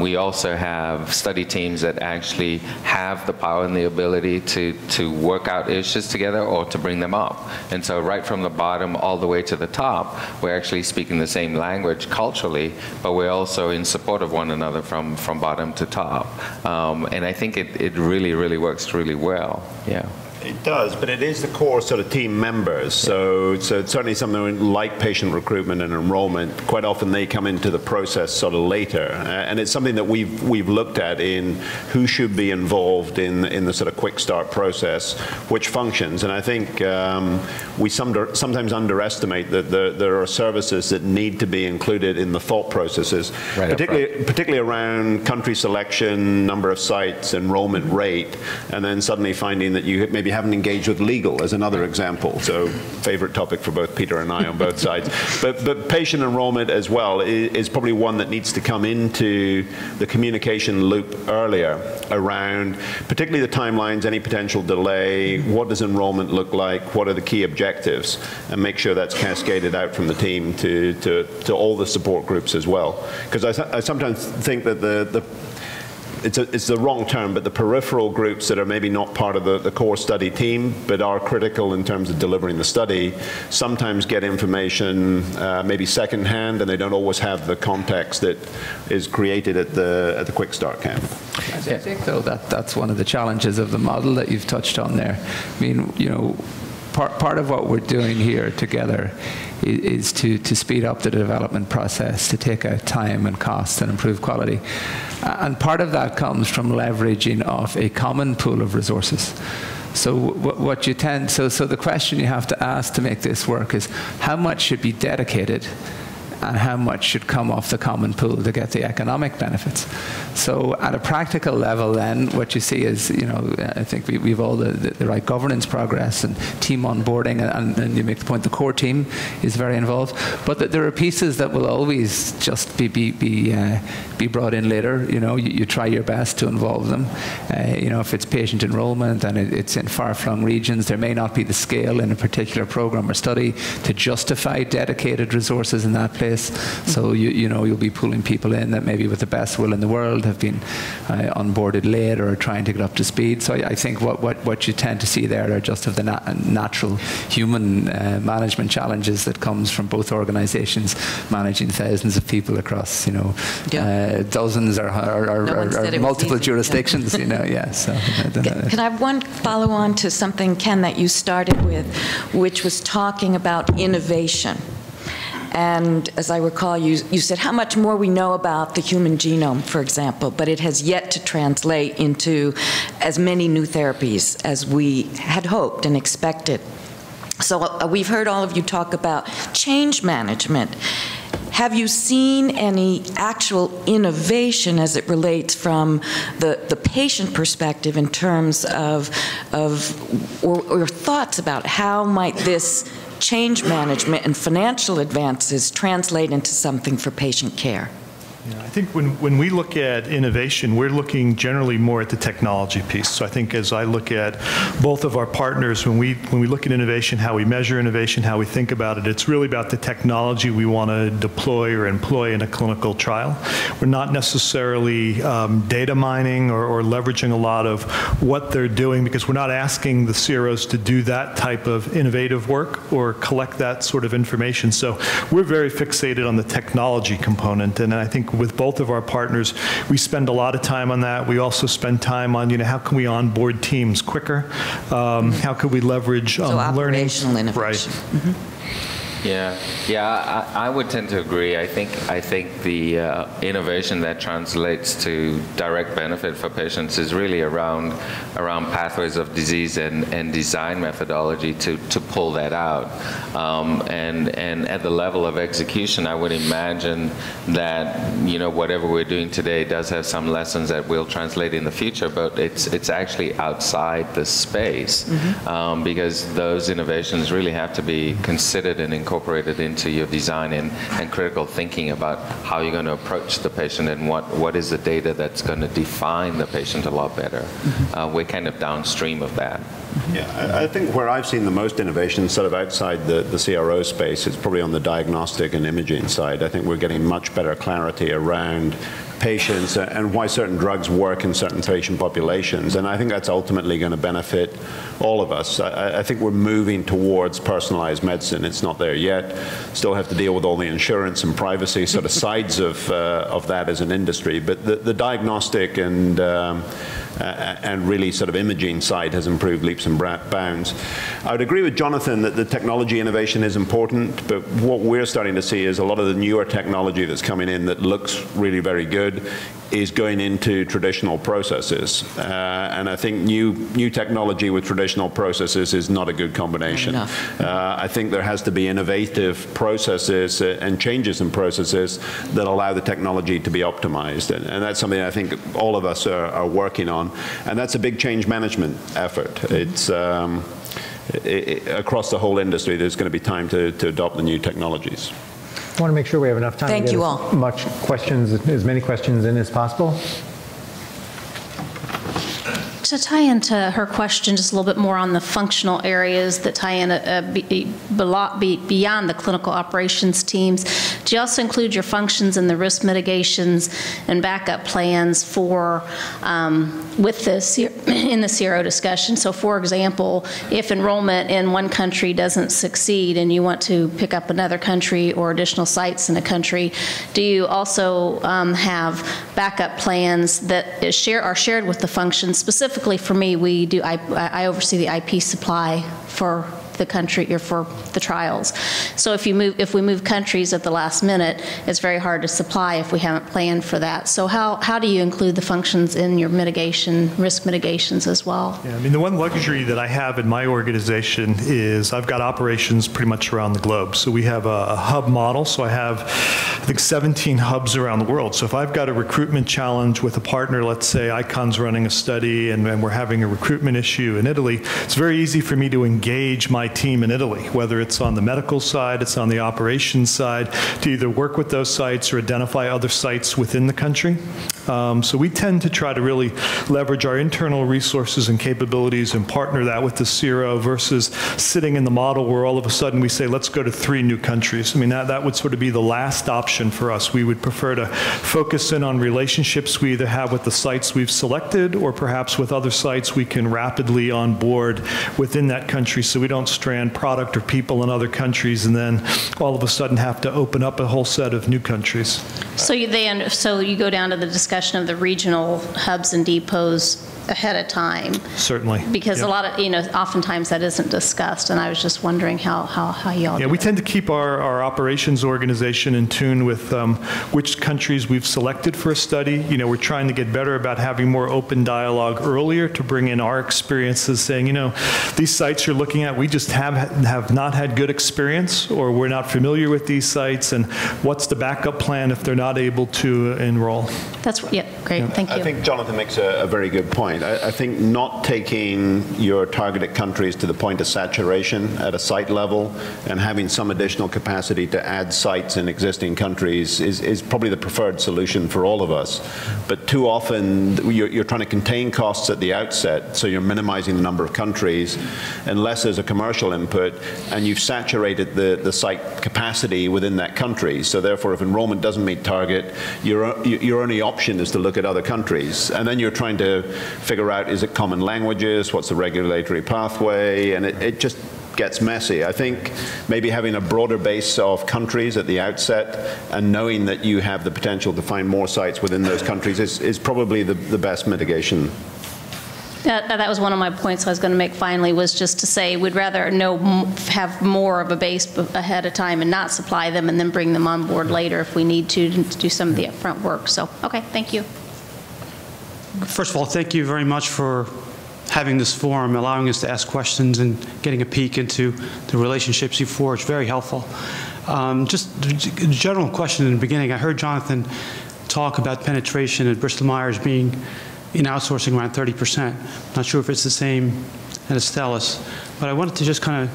We also have study teams that actually have the power and the ability to work out issues together or to bring them up. And so right from the bottom all the way to the top, we're actually speaking the same language culturally, but we're also in support of one another from bottom to top. And I think it really, really works really well. Yeah. It does, but it is the core sort of team members. So it's certainly something like patient recruitment and enrollment. Quite often they come into the process sort of later, and it's something that we've looked at in who should be involved in the sort of quick start process, which functions. And I think we sometimes underestimate that there are services that need to be included in the thought processes, particularly around country selection, number of sites, enrollment rate, and then suddenly finding that you maybe haven't engaged with legal as another example. So favorite topic for both Peter and I on both sides. But patient enrollment as well is probably one that needs to come into the communication loop earlier around particularly the timelines, any potential delay, what does enrollment look like, what are the key objectives, and make sure that's cascaded out from the team to all the support groups as well. Because I sometimes think that it's the wrong term, but the peripheral groups that are maybe not part of the core study team, but are critical in terms of delivering the study, sometimes get information maybe secondhand, and they don't always have the context that is created at the Quick Start Camp. I think, though, that's one of the challenges of the model that you've touched on there. I mean, part of what we're doing here together is to speed up the development process, to take out time and cost and improve quality. And part of that comes from leveraging of a common pool of resources. So what you tend, so the question you have to ask to make this work is how much should be dedicated and how much should come off the common pool to get the economic benefits. So at a practical level then, what you see is, I think we've all the right governance progress and team onboarding, and you make the point the core team is very involved, but there are pieces that will always just be brought in later. You try your best to involve them. If it's patient enrollment and it's in far-flung regions, there may not be the scale in a particular program or study to justify dedicated resources in that place. So you'll be pulling people in that maybe with the best will in the world have been onboarded late or are trying to get up to speed. So I think what you tend to see there are just of the natural human management challenges that comes from both organizations managing thousands of people across dozens or multiple jurisdictions. So can I have one follow on to something, Ken, that you started with, which was talking about innovation. And as I recall, you said how much more we know about the human genome, for example, but it has yet to translate into as many new therapies as we had hoped and expected. So we've heard all of you talk about change management. Have you seen any actual innovation as it relates from the patient perspective in terms of or thoughts about how might this change management and financial advances translate into something for patient care? I think when we look at innovation, we're looking generally more at the technology piece. So I think as I look at both of our partners, when we look at innovation, how we measure innovation, how we think about it, it's really about the technology we want to deploy or employ in a clinical trial. We're not necessarily data mining or leveraging a lot of what they're doing, because we're not asking the CROs to do that type of innovative work or collect that sort of information. So we're very fixated on the technology component, and I think with both of our partners, we spend a lot of time on that. We also spend time on, how can we onboard teams quicker? How can we leverage so learning? Operational innovation. Right. Yeah, I would tend to agree. I think the innovation that translates to direct benefit for patients is really around pathways of disease and design methodology to pull that out. And at the level of execution, I would imagine that whatever we're doing today does have some lessons that will translate in the future, but it's actually outside the space because those innovations really have to be considered and incorporated into your design and critical thinking about how you're going to approach the patient and what is the data that's going to define the patient a lot better. We're kind of downstream of that. Yeah, I think where I've seen the most innovation sort of outside the CRO space is probably on the diagnostic and imaging side. I think we're getting much better clarity around patients and why certain drugs work in certain patient populations. And I think that's ultimately going to benefit all of us. I think we're moving towards personalized medicine. It's not there yet. Still have to deal with all the insurance and privacy sort of sides of that as an industry. But the diagnostic and really sort of imaging side has improved leaps and bounds. I would agree with Jonathan that the technology innovation is important, but what we're starting to see is a lot of the newer technology that's coming in that looks really very good is going into traditional processes. And I think new technology with traditional processes is not a good combination. I think there has to be innovative processes and changes in processes that allow the technology to be optimized. And that's something I think all of us are working on. And that's a big change management effort. It's across the whole industry, there's going to be time to adopt the new technologies. I want to make sure we have enough time to get as many questions in as possible. To tie into her question just a little bit more on the functional areas that tie in beyond the clinical operations teams, do you also include your functions and the risk mitigations and backup plans for in the CRO discussion? So for example, if enrollment in one country doesn't succeed and you want to pick up another country or additional sites in a country, do you also have backup plans that are shared with the functions? Specifically for me, I oversee the IP supply for the country or for the trials. So if we move countries at the last minute, it's very hard to supply if we haven't planned for that. So how do you include the functions in your risk mitigations as well? Yeah, I mean, the one luxury that I have in my organization is I've got operations pretty much around the globe. So we have a hub model. So I have, I think, 17 hubs around the world. So if I've got a recruitment challenge with a partner, let's say ICON's running a study and we're having a recruitment issue in Italy, it's very easy for me to engage my team in Italy, whether it's on the medical side, it's on the operations side, to either work with those sites or identify other sites within the country. So we tend to try to really leverage our internal resources and capabilities and partner that with the CRO versus sitting in the model where all of a sudden we say, let's go to 3 new countries. I mean, that would sort of be the last option for us. We would prefer to focus in on relationships we either have with the sites we've selected or perhaps with other sites we can rapidly onboard within that country so we don't strand product or people in other countries and then all of a sudden have to open up a whole set of new countries. So you go down to the discussion of the regional hubs and depots ahead of time. Certainly. Because a lot of, oftentimes that isn't discussed, and I was just wondering how you all do we it. tend to keep our operations organization in tune with which countries we've selected for a study. We're trying to get better about having more open dialogue earlier to bring in our experiences, saying, these sites you're looking at, we just have not had good experience, or we're not familiar with these sites, and what's the backup plan if they're not able to enroll? Great, thank you. I think Jonathan makes a very good point. I think not taking your targeted countries to the point of saturation at a site level and having some additional capacity to add sites in existing countries is probably the preferred solution for all of us. But too often you're trying to contain costs at the outset, so you're minimizing the number of countries unless there's a commercial input, and you've saturated the site capacity within that country. So therefore, if enrollment doesn't meet target, your only option is to look at other countries. And then you're trying to figure out, is it common languages, what's the regulatory pathway, and it just gets messy. I think maybe having a broader base of countries at the outset and knowing that you have the potential to find more sites within those countries is probably the best mitigation. That was one of my points I was going to make finally, was just to say we'd rather have more of a base ahead of time and not supply them and then bring them on board later if we need to do some of the upfront work. So, okay, thank you. First of all, thank you very much for having this forum, allowing us to ask questions and getting a peek into the relationships you forged. Very helpful. Just a general question in the beginning. I heard Jonathan talk about penetration at Bristol-Myers being in outsourcing around 30%. Not sure if it's the same at Astellas, but I wanted to just kind of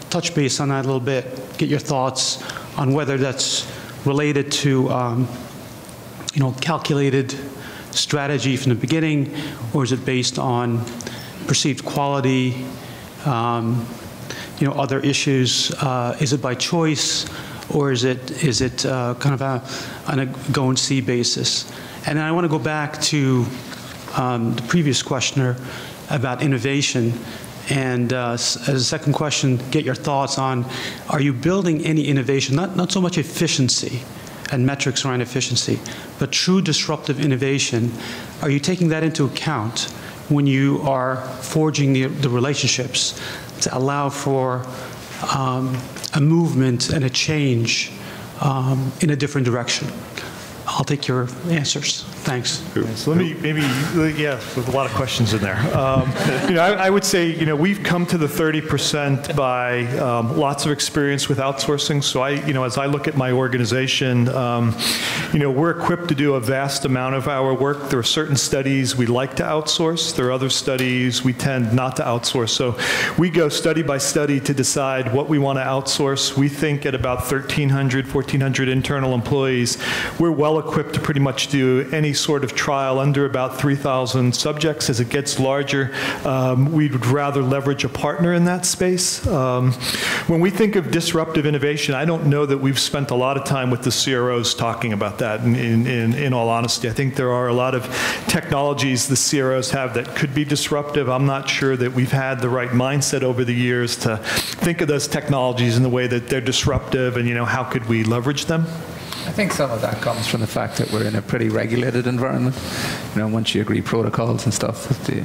touch base on that a little bit, get your thoughts on whether that's related to calculated strategy from the beginning, or is it based on perceived quality, other issues? Is it by choice, or is it kind of on a go and see basis? And then I want to go back to the previous questioner about innovation. And as a second question, get your thoughts on, are you building any innovation, not so much efficiency and metrics around efficiency, but true disruptive innovation? Are you taking that into account when you are forging the relationships to allow for a movement and a change in a different direction? I'll take your answers. Thanks. So let me with a lot of questions in there. I would say, we've come to the 30% by lots of experience with outsourcing. So as I look at my organization, we're equipped to do a vast amount of our work. There are certain studies we like to outsource. There are other studies we tend not to outsource. So we go study by study to decide what we want to outsource. We think at about 1,300, 1,400 internal employees, we're well equipped to pretty much do any sort of trial under about 3,000 subjects. As it gets larger, we'd rather leverage a partner in that space. When we think of disruptive innovation, I don't know that we've spent a lot of time with the CROs talking about that, in all honesty. I think there are a lot of technologies the CROs have that could be disruptive. I'm not sure that we've had the right mindset over the years to think of those technologies in the way that they're disruptive, and how could we leverage them? I think some of that comes from the fact that we're in a pretty regulated environment. Once you agree protocols and stuff with the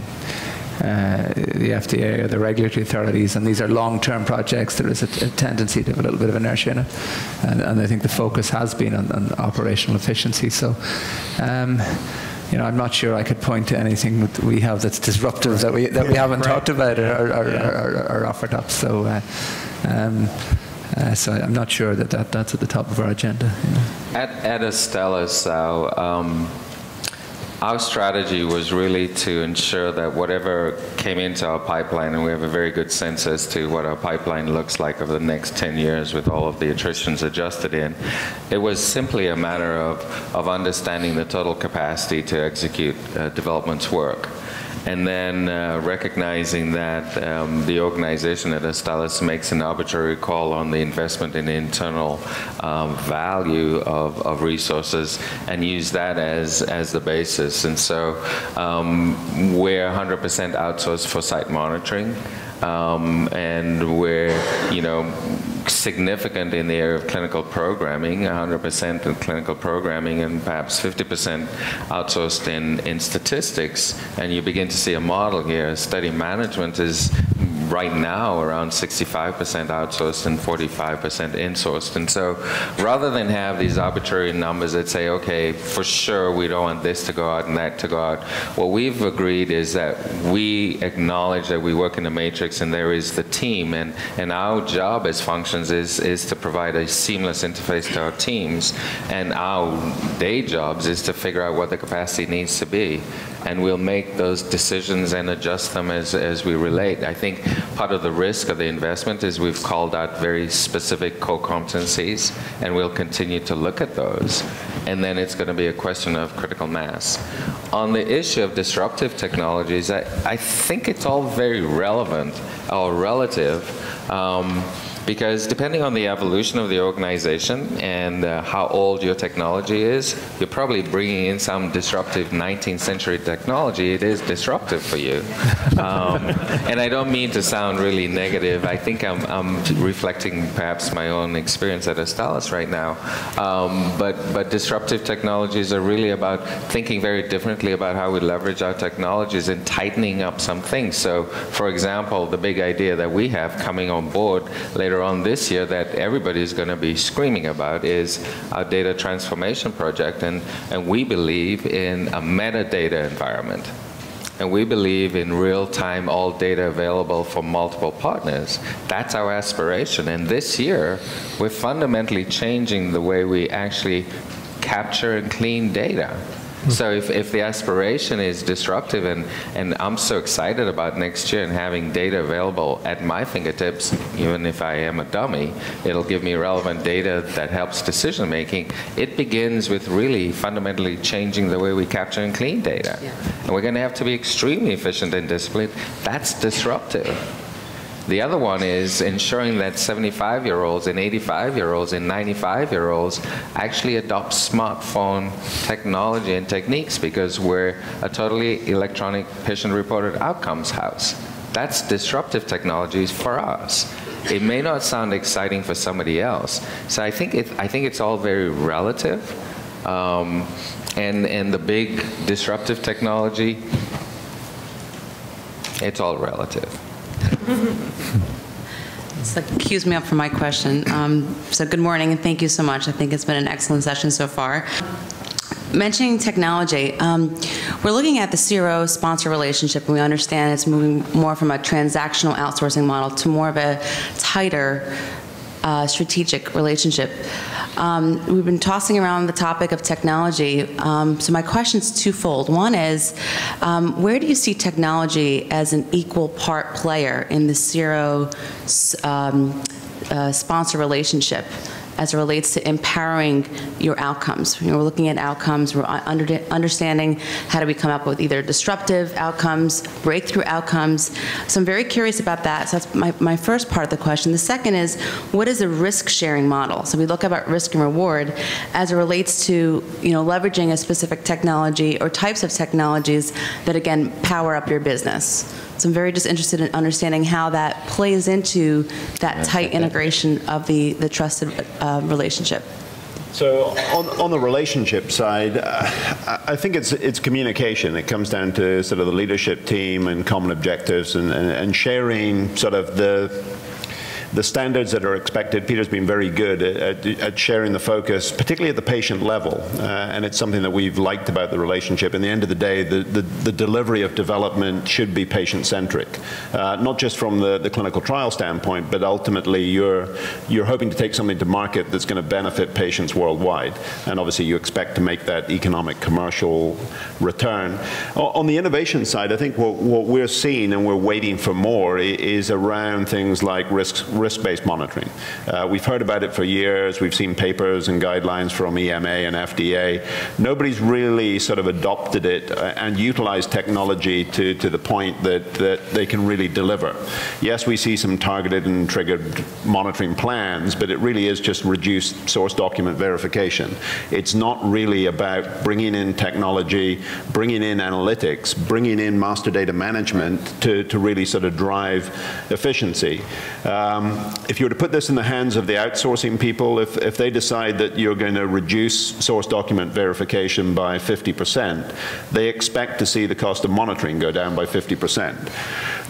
FDA or the regulatory authorities, and these are long-term projects, there is a tendency to have a little bit of inertia in it. And I think the focus has been on operational efficiency. So, I'm not sure I could point to anything that we have that's disruptive that we haven't talked about or offered up. So. So I'm not sure that's at the top of our agenda. At Astellas, our strategy was really to ensure that whatever came into our pipeline, and we have a very good sense as to what our pipeline looks like over the next 10 years with all of the attritions adjusted in, it was simply a matter of understanding the total capacity to execute development's work. And then recognizing that the organization at Astellas makes an arbitrary call on the investment in internal value of resources and use that as the basis. And so we're 100% outsourced for site monitoring. And we're, significant in the area of clinical programming, 100% in clinical programming, and perhaps 50% outsourced in statistics. And you begin to see a model here. Study management is right now around 65% outsourced and 45% insourced. And so rather than have these arbitrary numbers that say, okay, for sure we don't want this to go out and that to go out, what we've agreed is that we acknowledge that we work in a matrix and there is the team, and our job as functions is to provide a seamless interface to our teams, and our day jobs is to figure out what the capacity needs to be. And we'll make those decisions and adjust them as we relate. I think part of the risk of the investment is we've called out very specific core competencies, and we'll continue to look at those. And then it's going to be a question of critical mass. On the issue of disruptive technologies, I think it's all very relevant or relative. Because depending on the evolution of the organization and how old your technology is, you're probably bringing in some disruptive 19th century technology. It is disruptive for you. And I don't mean to sound really negative. I think I'm reflecting perhaps my own experience at Astellas right now. But disruptive technologies are really about thinking very differently about how we leverage our technologies and tightening up some things. So, for example, the big idea that we have coming on board later on this year that everybody's going to be screaming about is our data transformation project. And we believe in a metadata environment. And we believe in real-time, all data available from multiple partners. That's our aspiration. And this year, we're fundamentally changing the way we actually capture and clean data. So if the aspiration is disruptive, and I'm so excited about next year and having data available at my fingertips, even if I am a dummy, it'll give me relevant data that helps decision making. It begins with really fundamentally changing the way we capture and clean data. Yeah. And we're going to have to be extremely efficient and disciplined. That's disruptive. The other one is ensuring that 75-year-olds and 85-year-olds and 95-year-olds actually adopt smartphone technology and techniques, because we're a totally electronic patient-reported outcomes house. That's disruptive technologies for us. It may not sound exciting for somebody else. So I think it's all very relative. And the big disruptive technology, it's all relative. So cues me up for my question. So good morning, and thank you so much. I think it's been an excellent session so far. Mentioning technology, we're looking at the CRO-sponsor relationship, and we understand it's moving more from a transactional outsourcing model to more of a tighter strategic relationship. We've been tossing around the topic of technology, so my question is twofold. One is, where do you see technology as an equal part player in the CRO sponsor relationship as it relates to empowering your outcomes? You know, we're looking at outcomes, we're understanding how do we come up with either disruptive outcomes, breakthrough outcomes. So I'm very curious about that. So that's my first part of the question. The second is, what is a risk-sharing model? So we look about risk and reward as it relates to, you know, leveraging a specific technology or types of technologies that, again, power up your business. So I'm very just interested in understanding how that plays into that tight integration of the trusted relationship. So on the relationship side, I think it's communication. It comes down to sort of the leadership team and common objectives and sharing sort of the standards that are expected. Peter's been very good at sharing the focus, particularly at the patient level, and it's something that we've liked about the relationship. In the end of the day, the delivery of development should be patient-centric, not just from the clinical trial standpoint, but ultimately you're hoping to take something to market that's going to benefit patients worldwide, and obviously you expect to make that economic commercial return. On the innovation side, I think what we're seeing, and we're waiting for more, is around things like risk-based monitoring. We've heard about it for years. We've seen papers and guidelines from EMA and FDA. Nobody's really sort of adopted it and utilized technology to the point that they can really deliver. Yes, we see some targeted and triggered monitoring plans, but it really is just reduced source document verification. It's not really about bringing in technology, bringing in analytics, bringing in master data management to really sort of drive efficiency. If you were to put this in the hands of the outsourcing people, if they decide that you're going to reduce source document verification by 50%, they expect to see the cost of monitoring go down by 50%.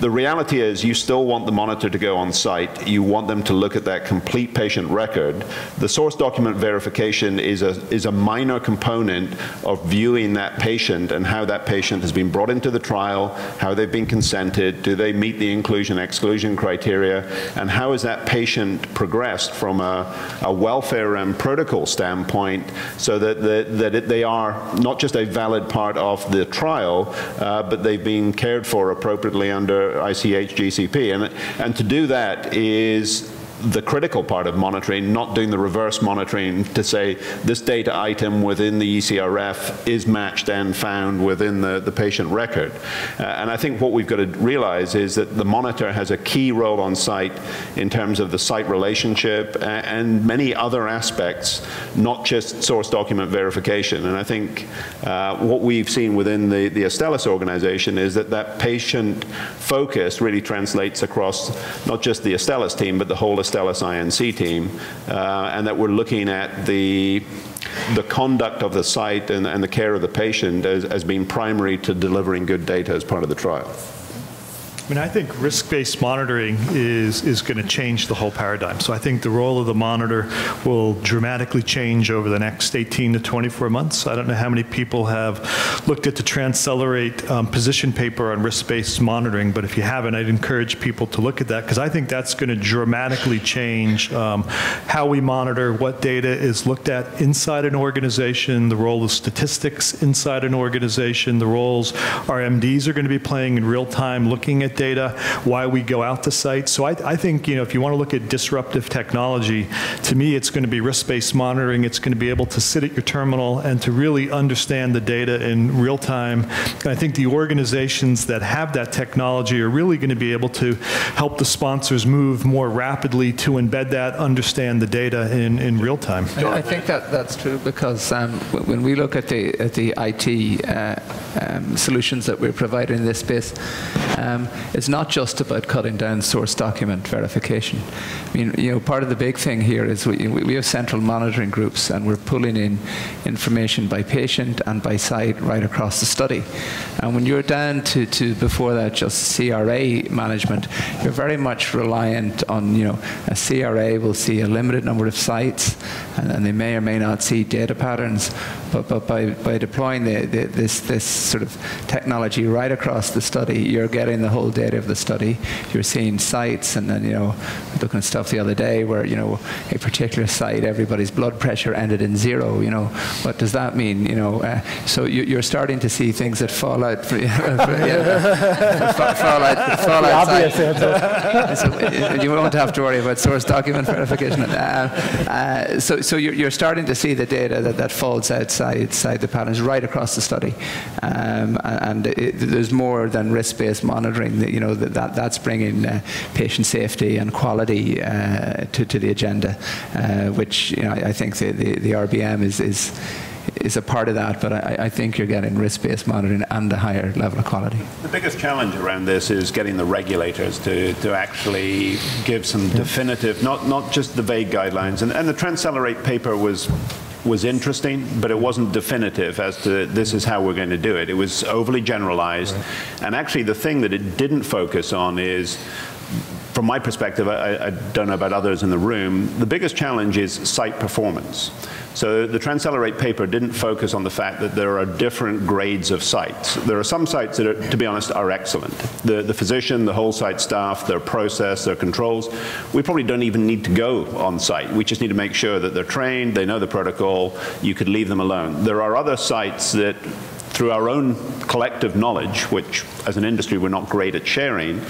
The reality is you still want the monitor to go on site. You want them to look at that complete patient record. The source document verification is a minor component of viewing that patient and how that patient has been brought into the trial, how they've been consented, do they meet the inclusion-exclusion criteria, and how has that patient progressed from a welfare and protocol standpoint so that they are not just a valid part of the trial, but they've been cared for appropriately under ICH GCP. And to do that is the critical part of monitoring, not doing the reverse monitoring to say this data item within the ECRF is matched and found within the patient record. And I think what we've got to realize is that the monitor has a key role on site in terms of the site relationship and many other aspects, not just source document verification. And I think what we've seen within the Astellas organization is that patient focus really translates across not just the Astellas team, but the whole Astellas INC team, and that we're looking at the conduct of the site and the care of the patient as being primary to delivering good data as part of the trial. I mean, I think risk-based monitoring is going to change the whole paradigm. So I think the role of the monitor will dramatically change over the next 18 to 24 months. I don't know how many people have looked at the Transcelerate position paper on risk-based monitoring, but if you haven't, I'd encourage people to look at that, because I think that's going to dramatically change how we monitor, what data is looked at inside an organization, the role of statistics inside an organization, the roles our MDs are going to be playing in real time, looking at data, why we go out to sites. So I think, you know, if you want to look at disruptive technology, to me it's going to be risk-based monitoring. It's going to be able to sit at your terminal and to really understand the data in real time. And I think the organizations that have that technology are really going to be able to help the sponsors move more rapidly to embed that, understand the data in real time. I think that's true, because when we look at the IT solutions that we're providing in this space, it's not just about cutting down source document verification. I mean, you know, part of the big thing here is we have central monitoring groups, and we're pulling in information by patient and by site right across the study. And when you're down to before that just CRA management, you're very much reliant on, you know, a CRA will see a limited number of sites, and they may or may not see data patterns. But by deploying this sort of technology right across the study, you're getting the whole data of the study. You're seeing sites, and then, you know, looking at stuff the other day where, you know, a particular site, everybody's blood pressure ended in 0. You know, what does that mean? You know, so you're starting to see things that fall out. Fall outside. So you won't have to worry about source document verification. So you're starting to see the data that falls outside the patterns right across the study, and there's more than risk-based monitoring. You know, that's bringing patient safety and quality to the agenda, which, you know, I think the RBM is a part of that, but I think you're getting risk-based monitoring and a higher level of quality. The biggest challenge around this is getting the regulators to actually give some definitive, not just the vague guidelines. And the Transcelerate paper was interesting, but it wasn't definitive as to this is how we're going to do it. It was overly generalized. Right. And actually the thing that it didn't focus on is, from my perspective, I don't know about others in the room, the biggest challenge is site performance. So the Transcelerate paper didn't focus on the fact that there are different grades of sites. There are some sites that, to be honest, are excellent. The physician, the whole site staff, their process, their controls, we probably don't even need to go on site. We just need to make sure that they're trained, they know the protocol, you could leave them alone. There are other sites that, through our own collective knowledge, which as an industry we're not great at sharing,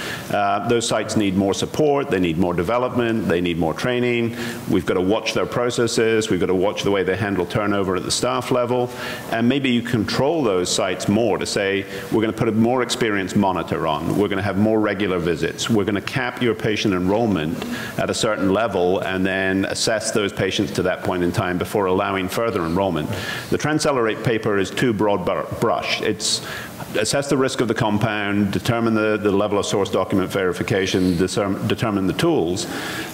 those sites need more support, they need more development, they need more training. We've got to watch their processes, we've got to watch the way they handle turnover at the staff level, and maybe you control those sites more to say, we're going to put a more experienced monitor on, we're going to have more regular visits, we're going to cap your patient enrollment at a certain level and then assess those patients to that point in time before allowing further enrollment. The Transcelerate paper is too broad brush. It's assess the risk of the compound, determine the level of source document verification, determine the tools.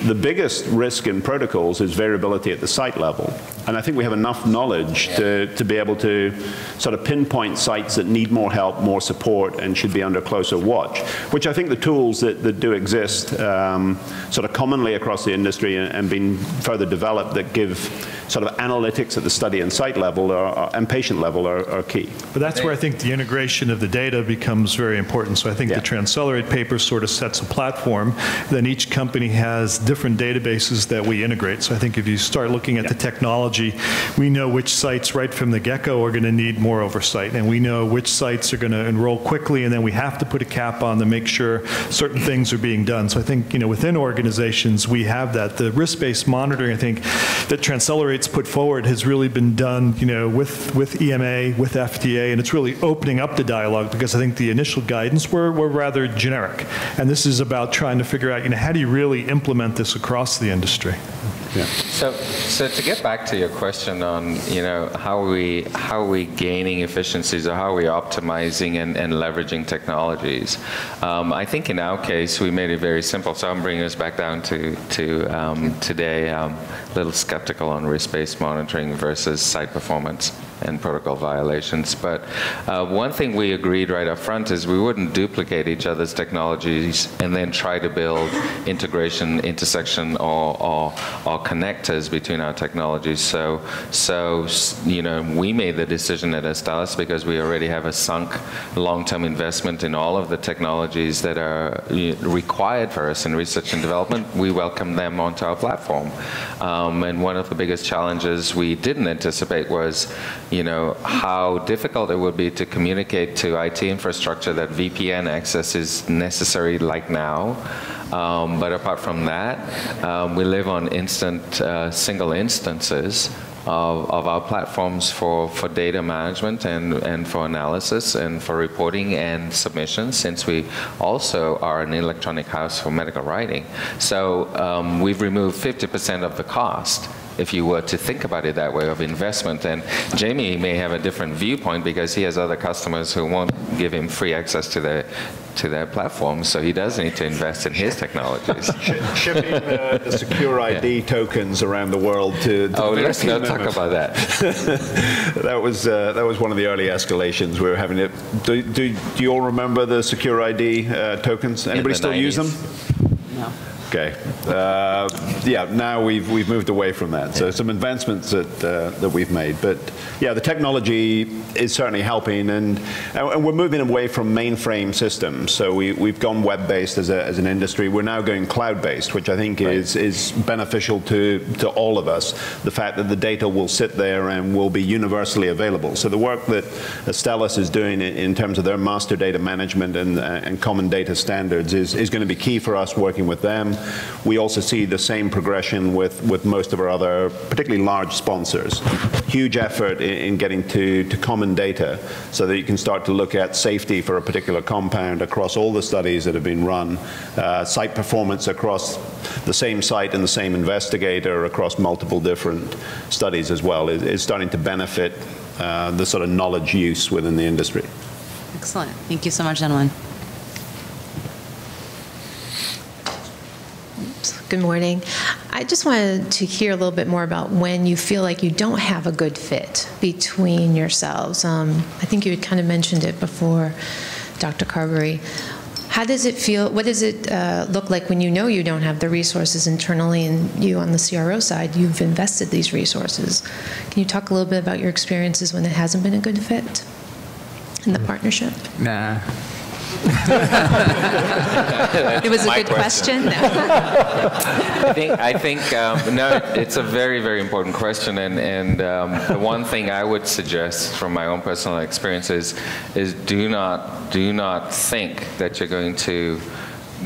The biggest risk in protocols is variability at the site level. And I think we have enough knowledge to be able to sort of pinpoint sites that need more help, more support, and should be under closer watch, which I think the tools that do exist sort of commonly across the industry and being further developed that give sort of analytics at the study and site level and patient level are key. But that's where I think the integration of the data becomes very important. So I think the Transcelerate paper sort of sets a platform. Then each company has different databases that we integrate. So I think if you start looking at the technology, we know which sites right from the get-go are going to need more oversight, and we know which sites are going to enroll quickly, and then we have to put a cap on to make sure certain things are being done. So I think, within organizations, we have that. The risk-based monitoring, I think, that Transcelerate's put forward has really been done, with EMA, with FDA, and it's really opening up the dialogue, because I think the initial guidance were rather generic. And this is about trying to figure out, how do you really implement this across the industry? Yeah. So to get back to your question on, how are we gaining efficiencies, or how are we optimizing and leveraging technologies? I think in our case, we made it very simple. So I'm bringing us back down to today, a little skeptical on risk-based monitoring versus site performance and protocol violations. But one thing we agreed right up front is we wouldn't duplicate each other's technologies and then try to build integration, intersection, or connectors between our technologies. So we made the decision at Astellas, because we already have a sunk long-term investment in all of the technologies that are required for us in research and development. We welcome them onto our platform. And one of the biggest challenges we didn't anticipate was how difficult it would be to communicate to IT infrastructure that VPN access is necessary like now. But apart from that, we live on single instances of our platforms for data management and for analysis and for reporting and submissions, since we also are an electronic house for medical writing. So we've removed 50% of the cost, if you were to think about it that way, of investment. And Jamie may have a different viewpoint, because he has other customers who won't give him free access to their platform, so he does need to invest in his technologies. Shipping the secure ID tokens around the world to let's not talk about that. That was one of the early escalations we were having. Do you all remember the secure ID tokens? Anybody still use them? No. Okay. Now we've moved away from that. So some advancements that we've made. But yeah, the technology is certainly helping, and we're moving away from mainframe systems. So we've gone web-based as an industry. We're now going cloud-based, which I think is beneficial to all of us. The fact that the data will sit there and will be universally available. So the work that Astellas is doing in terms of their master data management and common data standards is going to be key for us, working with them. We also see the same progression with most of our other, particularly large sponsors. Huge effort in getting to common data, so that you can start to look at safety for a particular compound across all the studies that have been run, site performance across the same site and the same investigator across multiple different studies as well, is starting to benefit the sort of knowledge use within the industry. Excellent. Thank you so much, gentlemen. Good morning. I just wanted to hear a little bit more about when you feel like you don't have a good fit between yourselves. I think you had kind of mentioned it before, Dr. Carberry. How does it feel? What does it look like when you know you don't have the resources internally, and you on the CRO side, you've invested these resources? Can you talk a little bit about your experiences when it hasn't been a good fit in the partnership? Nah. It was a good question. I think no, it's a very, very important question, and the one thing I would suggest from my own personal experiences is do not think that you're going to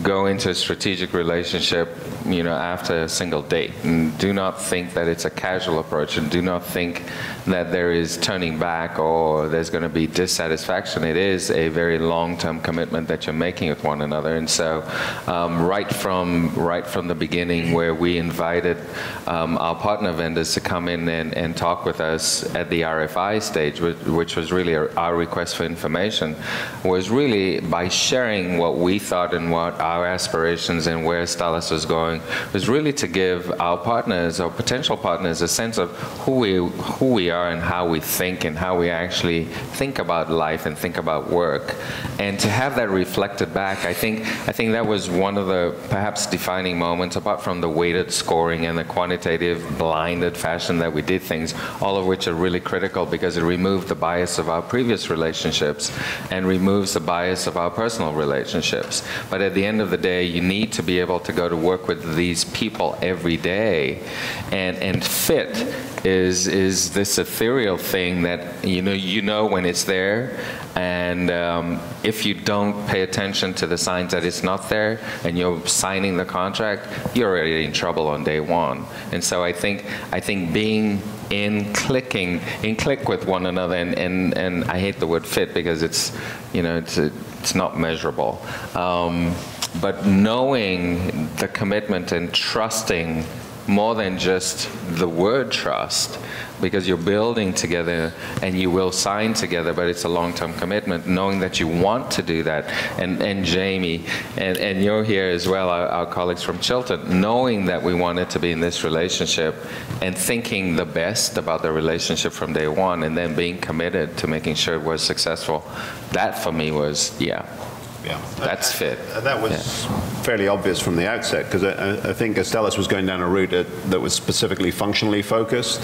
go into a strategic relationship, after a single date. And do not think that it's a casual approach, and do not think that there is turning back or there's going to be dissatisfaction. It is a very long-term commitment that you're making with one another. And so right from the beginning, where we invited our partner vendors to come in and talk with us at the RFI stage, which was really our request for information, was really by sharing what we thought and what our aspirations and where Astellas was going was really to give our partners or potential partners a sense of who we are and how we think and how we actually think about life and think about work. And to have that reflected back, I think that was one of the perhaps defining moments, apart from the weighted scoring and the quantitative blinded fashion that we did things, all of which are really critical because it removed the bias of our previous relationships and removes the bias of our personal relationships. But at the end of the day, you need to be able to go to work with these people every day. And fit is this ethereal thing that you know when it's there, and if you don't pay attention to the signs that it's not there and you're signing the contract, you're already in trouble on day one. And so I think being in click with one another, and I hate the word fit because it's not measurable, but knowing the commitment and trusting more than just the word trust, because you're building together and you will sign together, but it's a long-term commitment, knowing that you want to do that. And Jamie, and you're here as well, our colleagues from Chilton, knowing that we wanted to be in this relationship and thinking the best about the relationship from day one, and then being committed to making sure it was successful. That for me was, that's fit. That was fairly obvious from the outset, because I think Astellas was going down a route that was specifically functionally focused.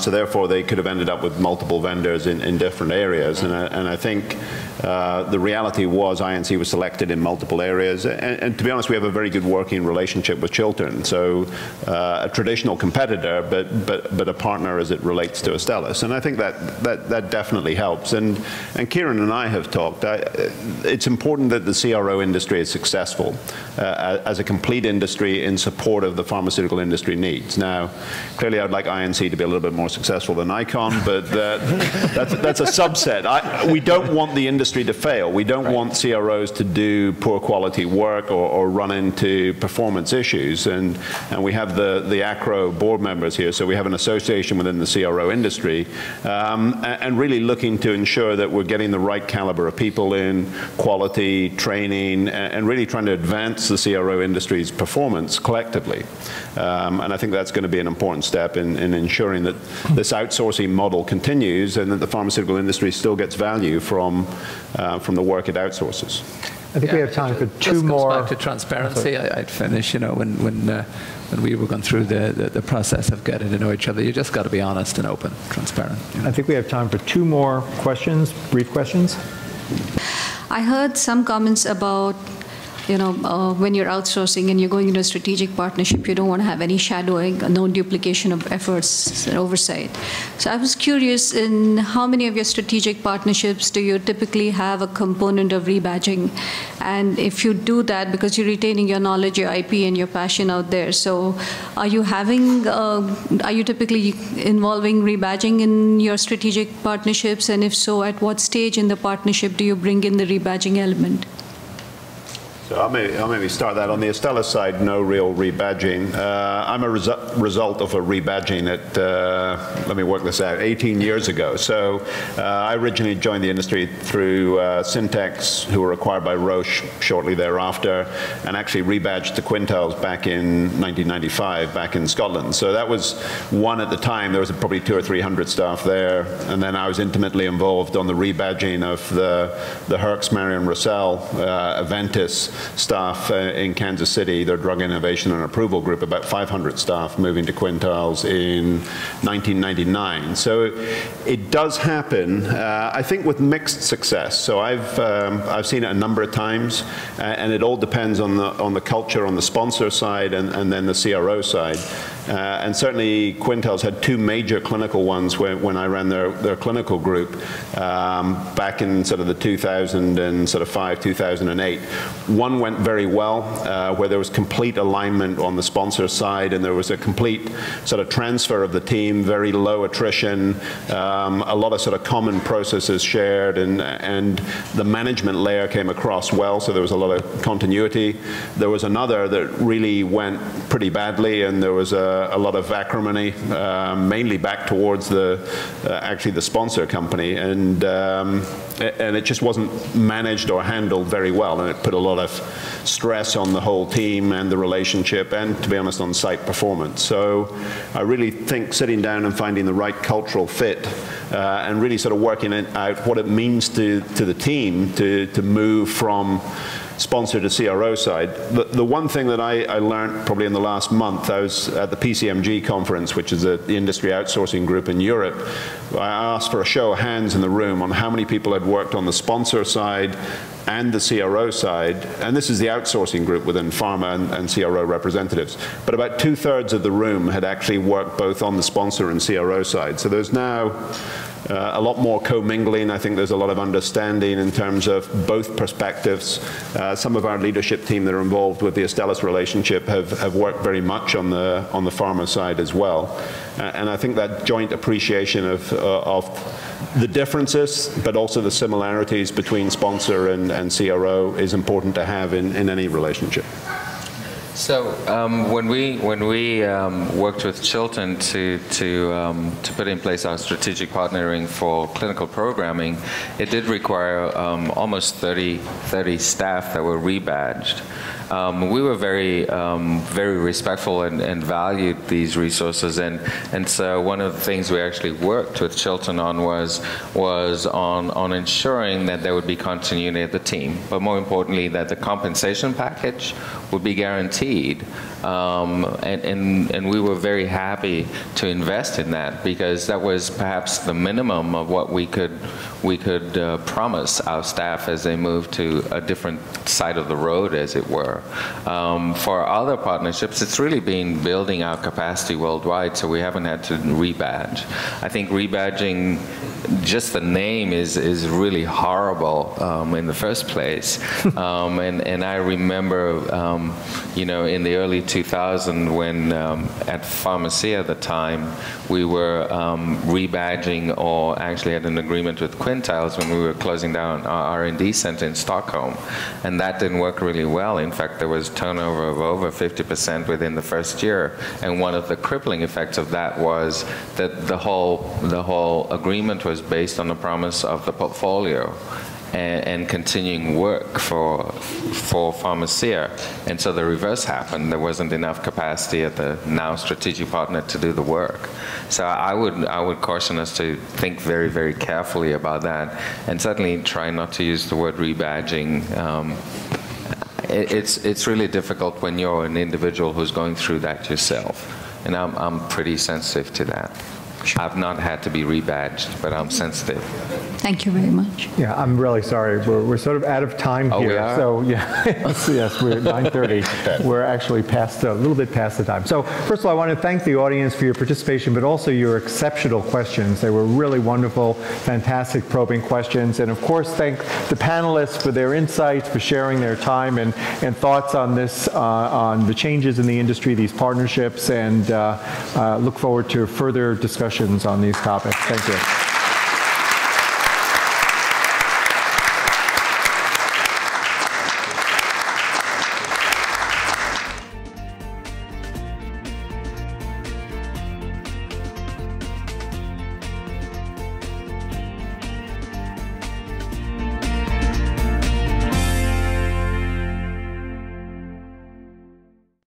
So therefore, they could have ended up with multiple vendors in different areas. And I think the reality was INC was selected in multiple areas. And to be honest, we have a very good working relationship with Chiltern. So a traditional competitor, but a partner as it relates to Astellas. And I think that definitely helps. And Kieran and I have talked. It's important that the CRO industry is successful as a complete industry in support of the pharmaceutical industry needs. Now, clearly I'd like INC to be a little bit more successful than ICON, but that's a subset. We don't want the industry to fail. We don't want CROs to do poor quality work or run into performance issues. And we have the ACRO board members here, so we have an association within the CRO industry, and really looking to ensure that we're getting the right caliber of people in, quality, training, and really trying to advance the CRO industry's performance collectively. And I think that's going to be an important step in ensuring that this outsourcing model continues and that the pharmaceutical industry still gets value from the work it outsources. I think we have time for two more. Back to transparency, I'd finish, when we were going through the process of getting to know each other, you just got to be honest and open, transparent. I think we have time for two more questions, brief questions. I heard some comments about, when you're outsourcing and you're going into a strategic partnership, you don't want to have any shadowing, no duplication of efforts and oversight. So I was curious, in how many of your strategic partnerships do you typically have a component of rebadging? And if you do that, because you're retaining your knowledge, your IP, and your passion out there, so are you typically involving rebadging in your strategic partnerships? And if so, at what stage in the partnership do you bring in the rebadging element? So I'll maybe start that. On the Astellas side, no real rebadging. I'm a result of a rebadging let me work this out, 18 years ago. So I originally joined the industry through Syntex, who were acquired by Roche shortly thereafter, and actually rebadged to Quintiles back in 1995, back in Scotland. So that was one at the time. There was probably 200 or 300 staff there. And then I was intimately involved on the rebadging of the Herx, Marion Russell, Aventis staff in Kansas City, their Drug Innovation and Approval Group, about 500 staff moving to Quintiles in 1999. So it does happen, I think with mixed success. So I've seen it a number of times, and it all depends on the culture on the sponsor side and then the CRO side. And certainly Quintiles had two major clinical ones when I ran their clinical group back in sort of the 2005, 2008. One went very well, where there was complete alignment on the sponsor side, and there was a complete sort of transfer of the team, very low attrition, a lot of sort of common processes shared, and the management layer came across well, so there was a lot of continuity. There was another that really went pretty badly, and there was a lot of acrimony, mainly back towards actually the sponsor company, and and it just wasn't managed or handled very well, and it put a lot of stress on the whole team and the relationship and, to be honest, on site performance. So I really think sitting down and finding the right cultural fit and really sort of working out what it means to the team to move from sponsor to CRO side. The one thing that I learned probably in the last month, I was at the PCMG conference, which is the industry outsourcing group in Europe. I asked for a show of hands in the room on how many people had worked on the sponsor side and the CRO side, and this is the outsourcing group within pharma and CRO representatives. But about 2/3 of the room had actually worked both on the sponsor and CRO side. So there's now a lot more commingling. I think there's a lot of understanding in terms of both perspectives. Some of our leadership team that are involved with the Astellas relationship have worked very much on the pharma side as well. And I think that joint appreciation of the differences, but also the similarities between sponsor and CRO is important to have in any relationship. So when we worked with Chilton to put in place our strategic partnering for clinical programming, it did require almost 30 staff that were rebadged. We were very respectful and valued these resources, and so one of the things we actually worked with Chilton on was on ensuring that there would be continuity at the team, but more importantly that the compensation package would be guaranteed, and we were very happy to invest in that because that was perhaps the minimum of what we could promise our staff as they moved to a different side of the road, as it were. For other partnerships, it's really been building our capacity worldwide, so we haven't had to rebadge. I think rebadging, just the name is really horrible in the first place. And I remember, in the early 2000s when at Pharmacia at the time, we were rebadging, or actually had an agreement with Quintiles when we were closing down our R&D center in Stockholm, and that didn't work really well. In fact, there was turnover of over 50% within the first year, and one of the crippling effects of that was that the whole agreement was based on the promise of the portfolio and continuing work for Pharmacia. And so the reverse happened. There wasn't enough capacity at the now strategic partner to do the work. So I would caution us to think very, very carefully about that, and certainly try not to use the word rebadging. It's really difficult when you're an individual who's going through that yourself, and I'm pretty sensitive to that. I've not had to be rebadged, but I'm sensitive. Thank you very much. Yeah, I'm really sorry. We're sort of out of time here. We are? So yeah, yes, we're at 9:30. We're actually a little bit past the time. So first of all, I want to thank the audience for your participation, but also your exceptional questions. They were really wonderful, fantastic probing questions. And of course, thank the panelists for their insights, for sharing their time and thoughts on this, on the changes in the industry, these partnerships, and look forward to further discussions on these topics. Thank you.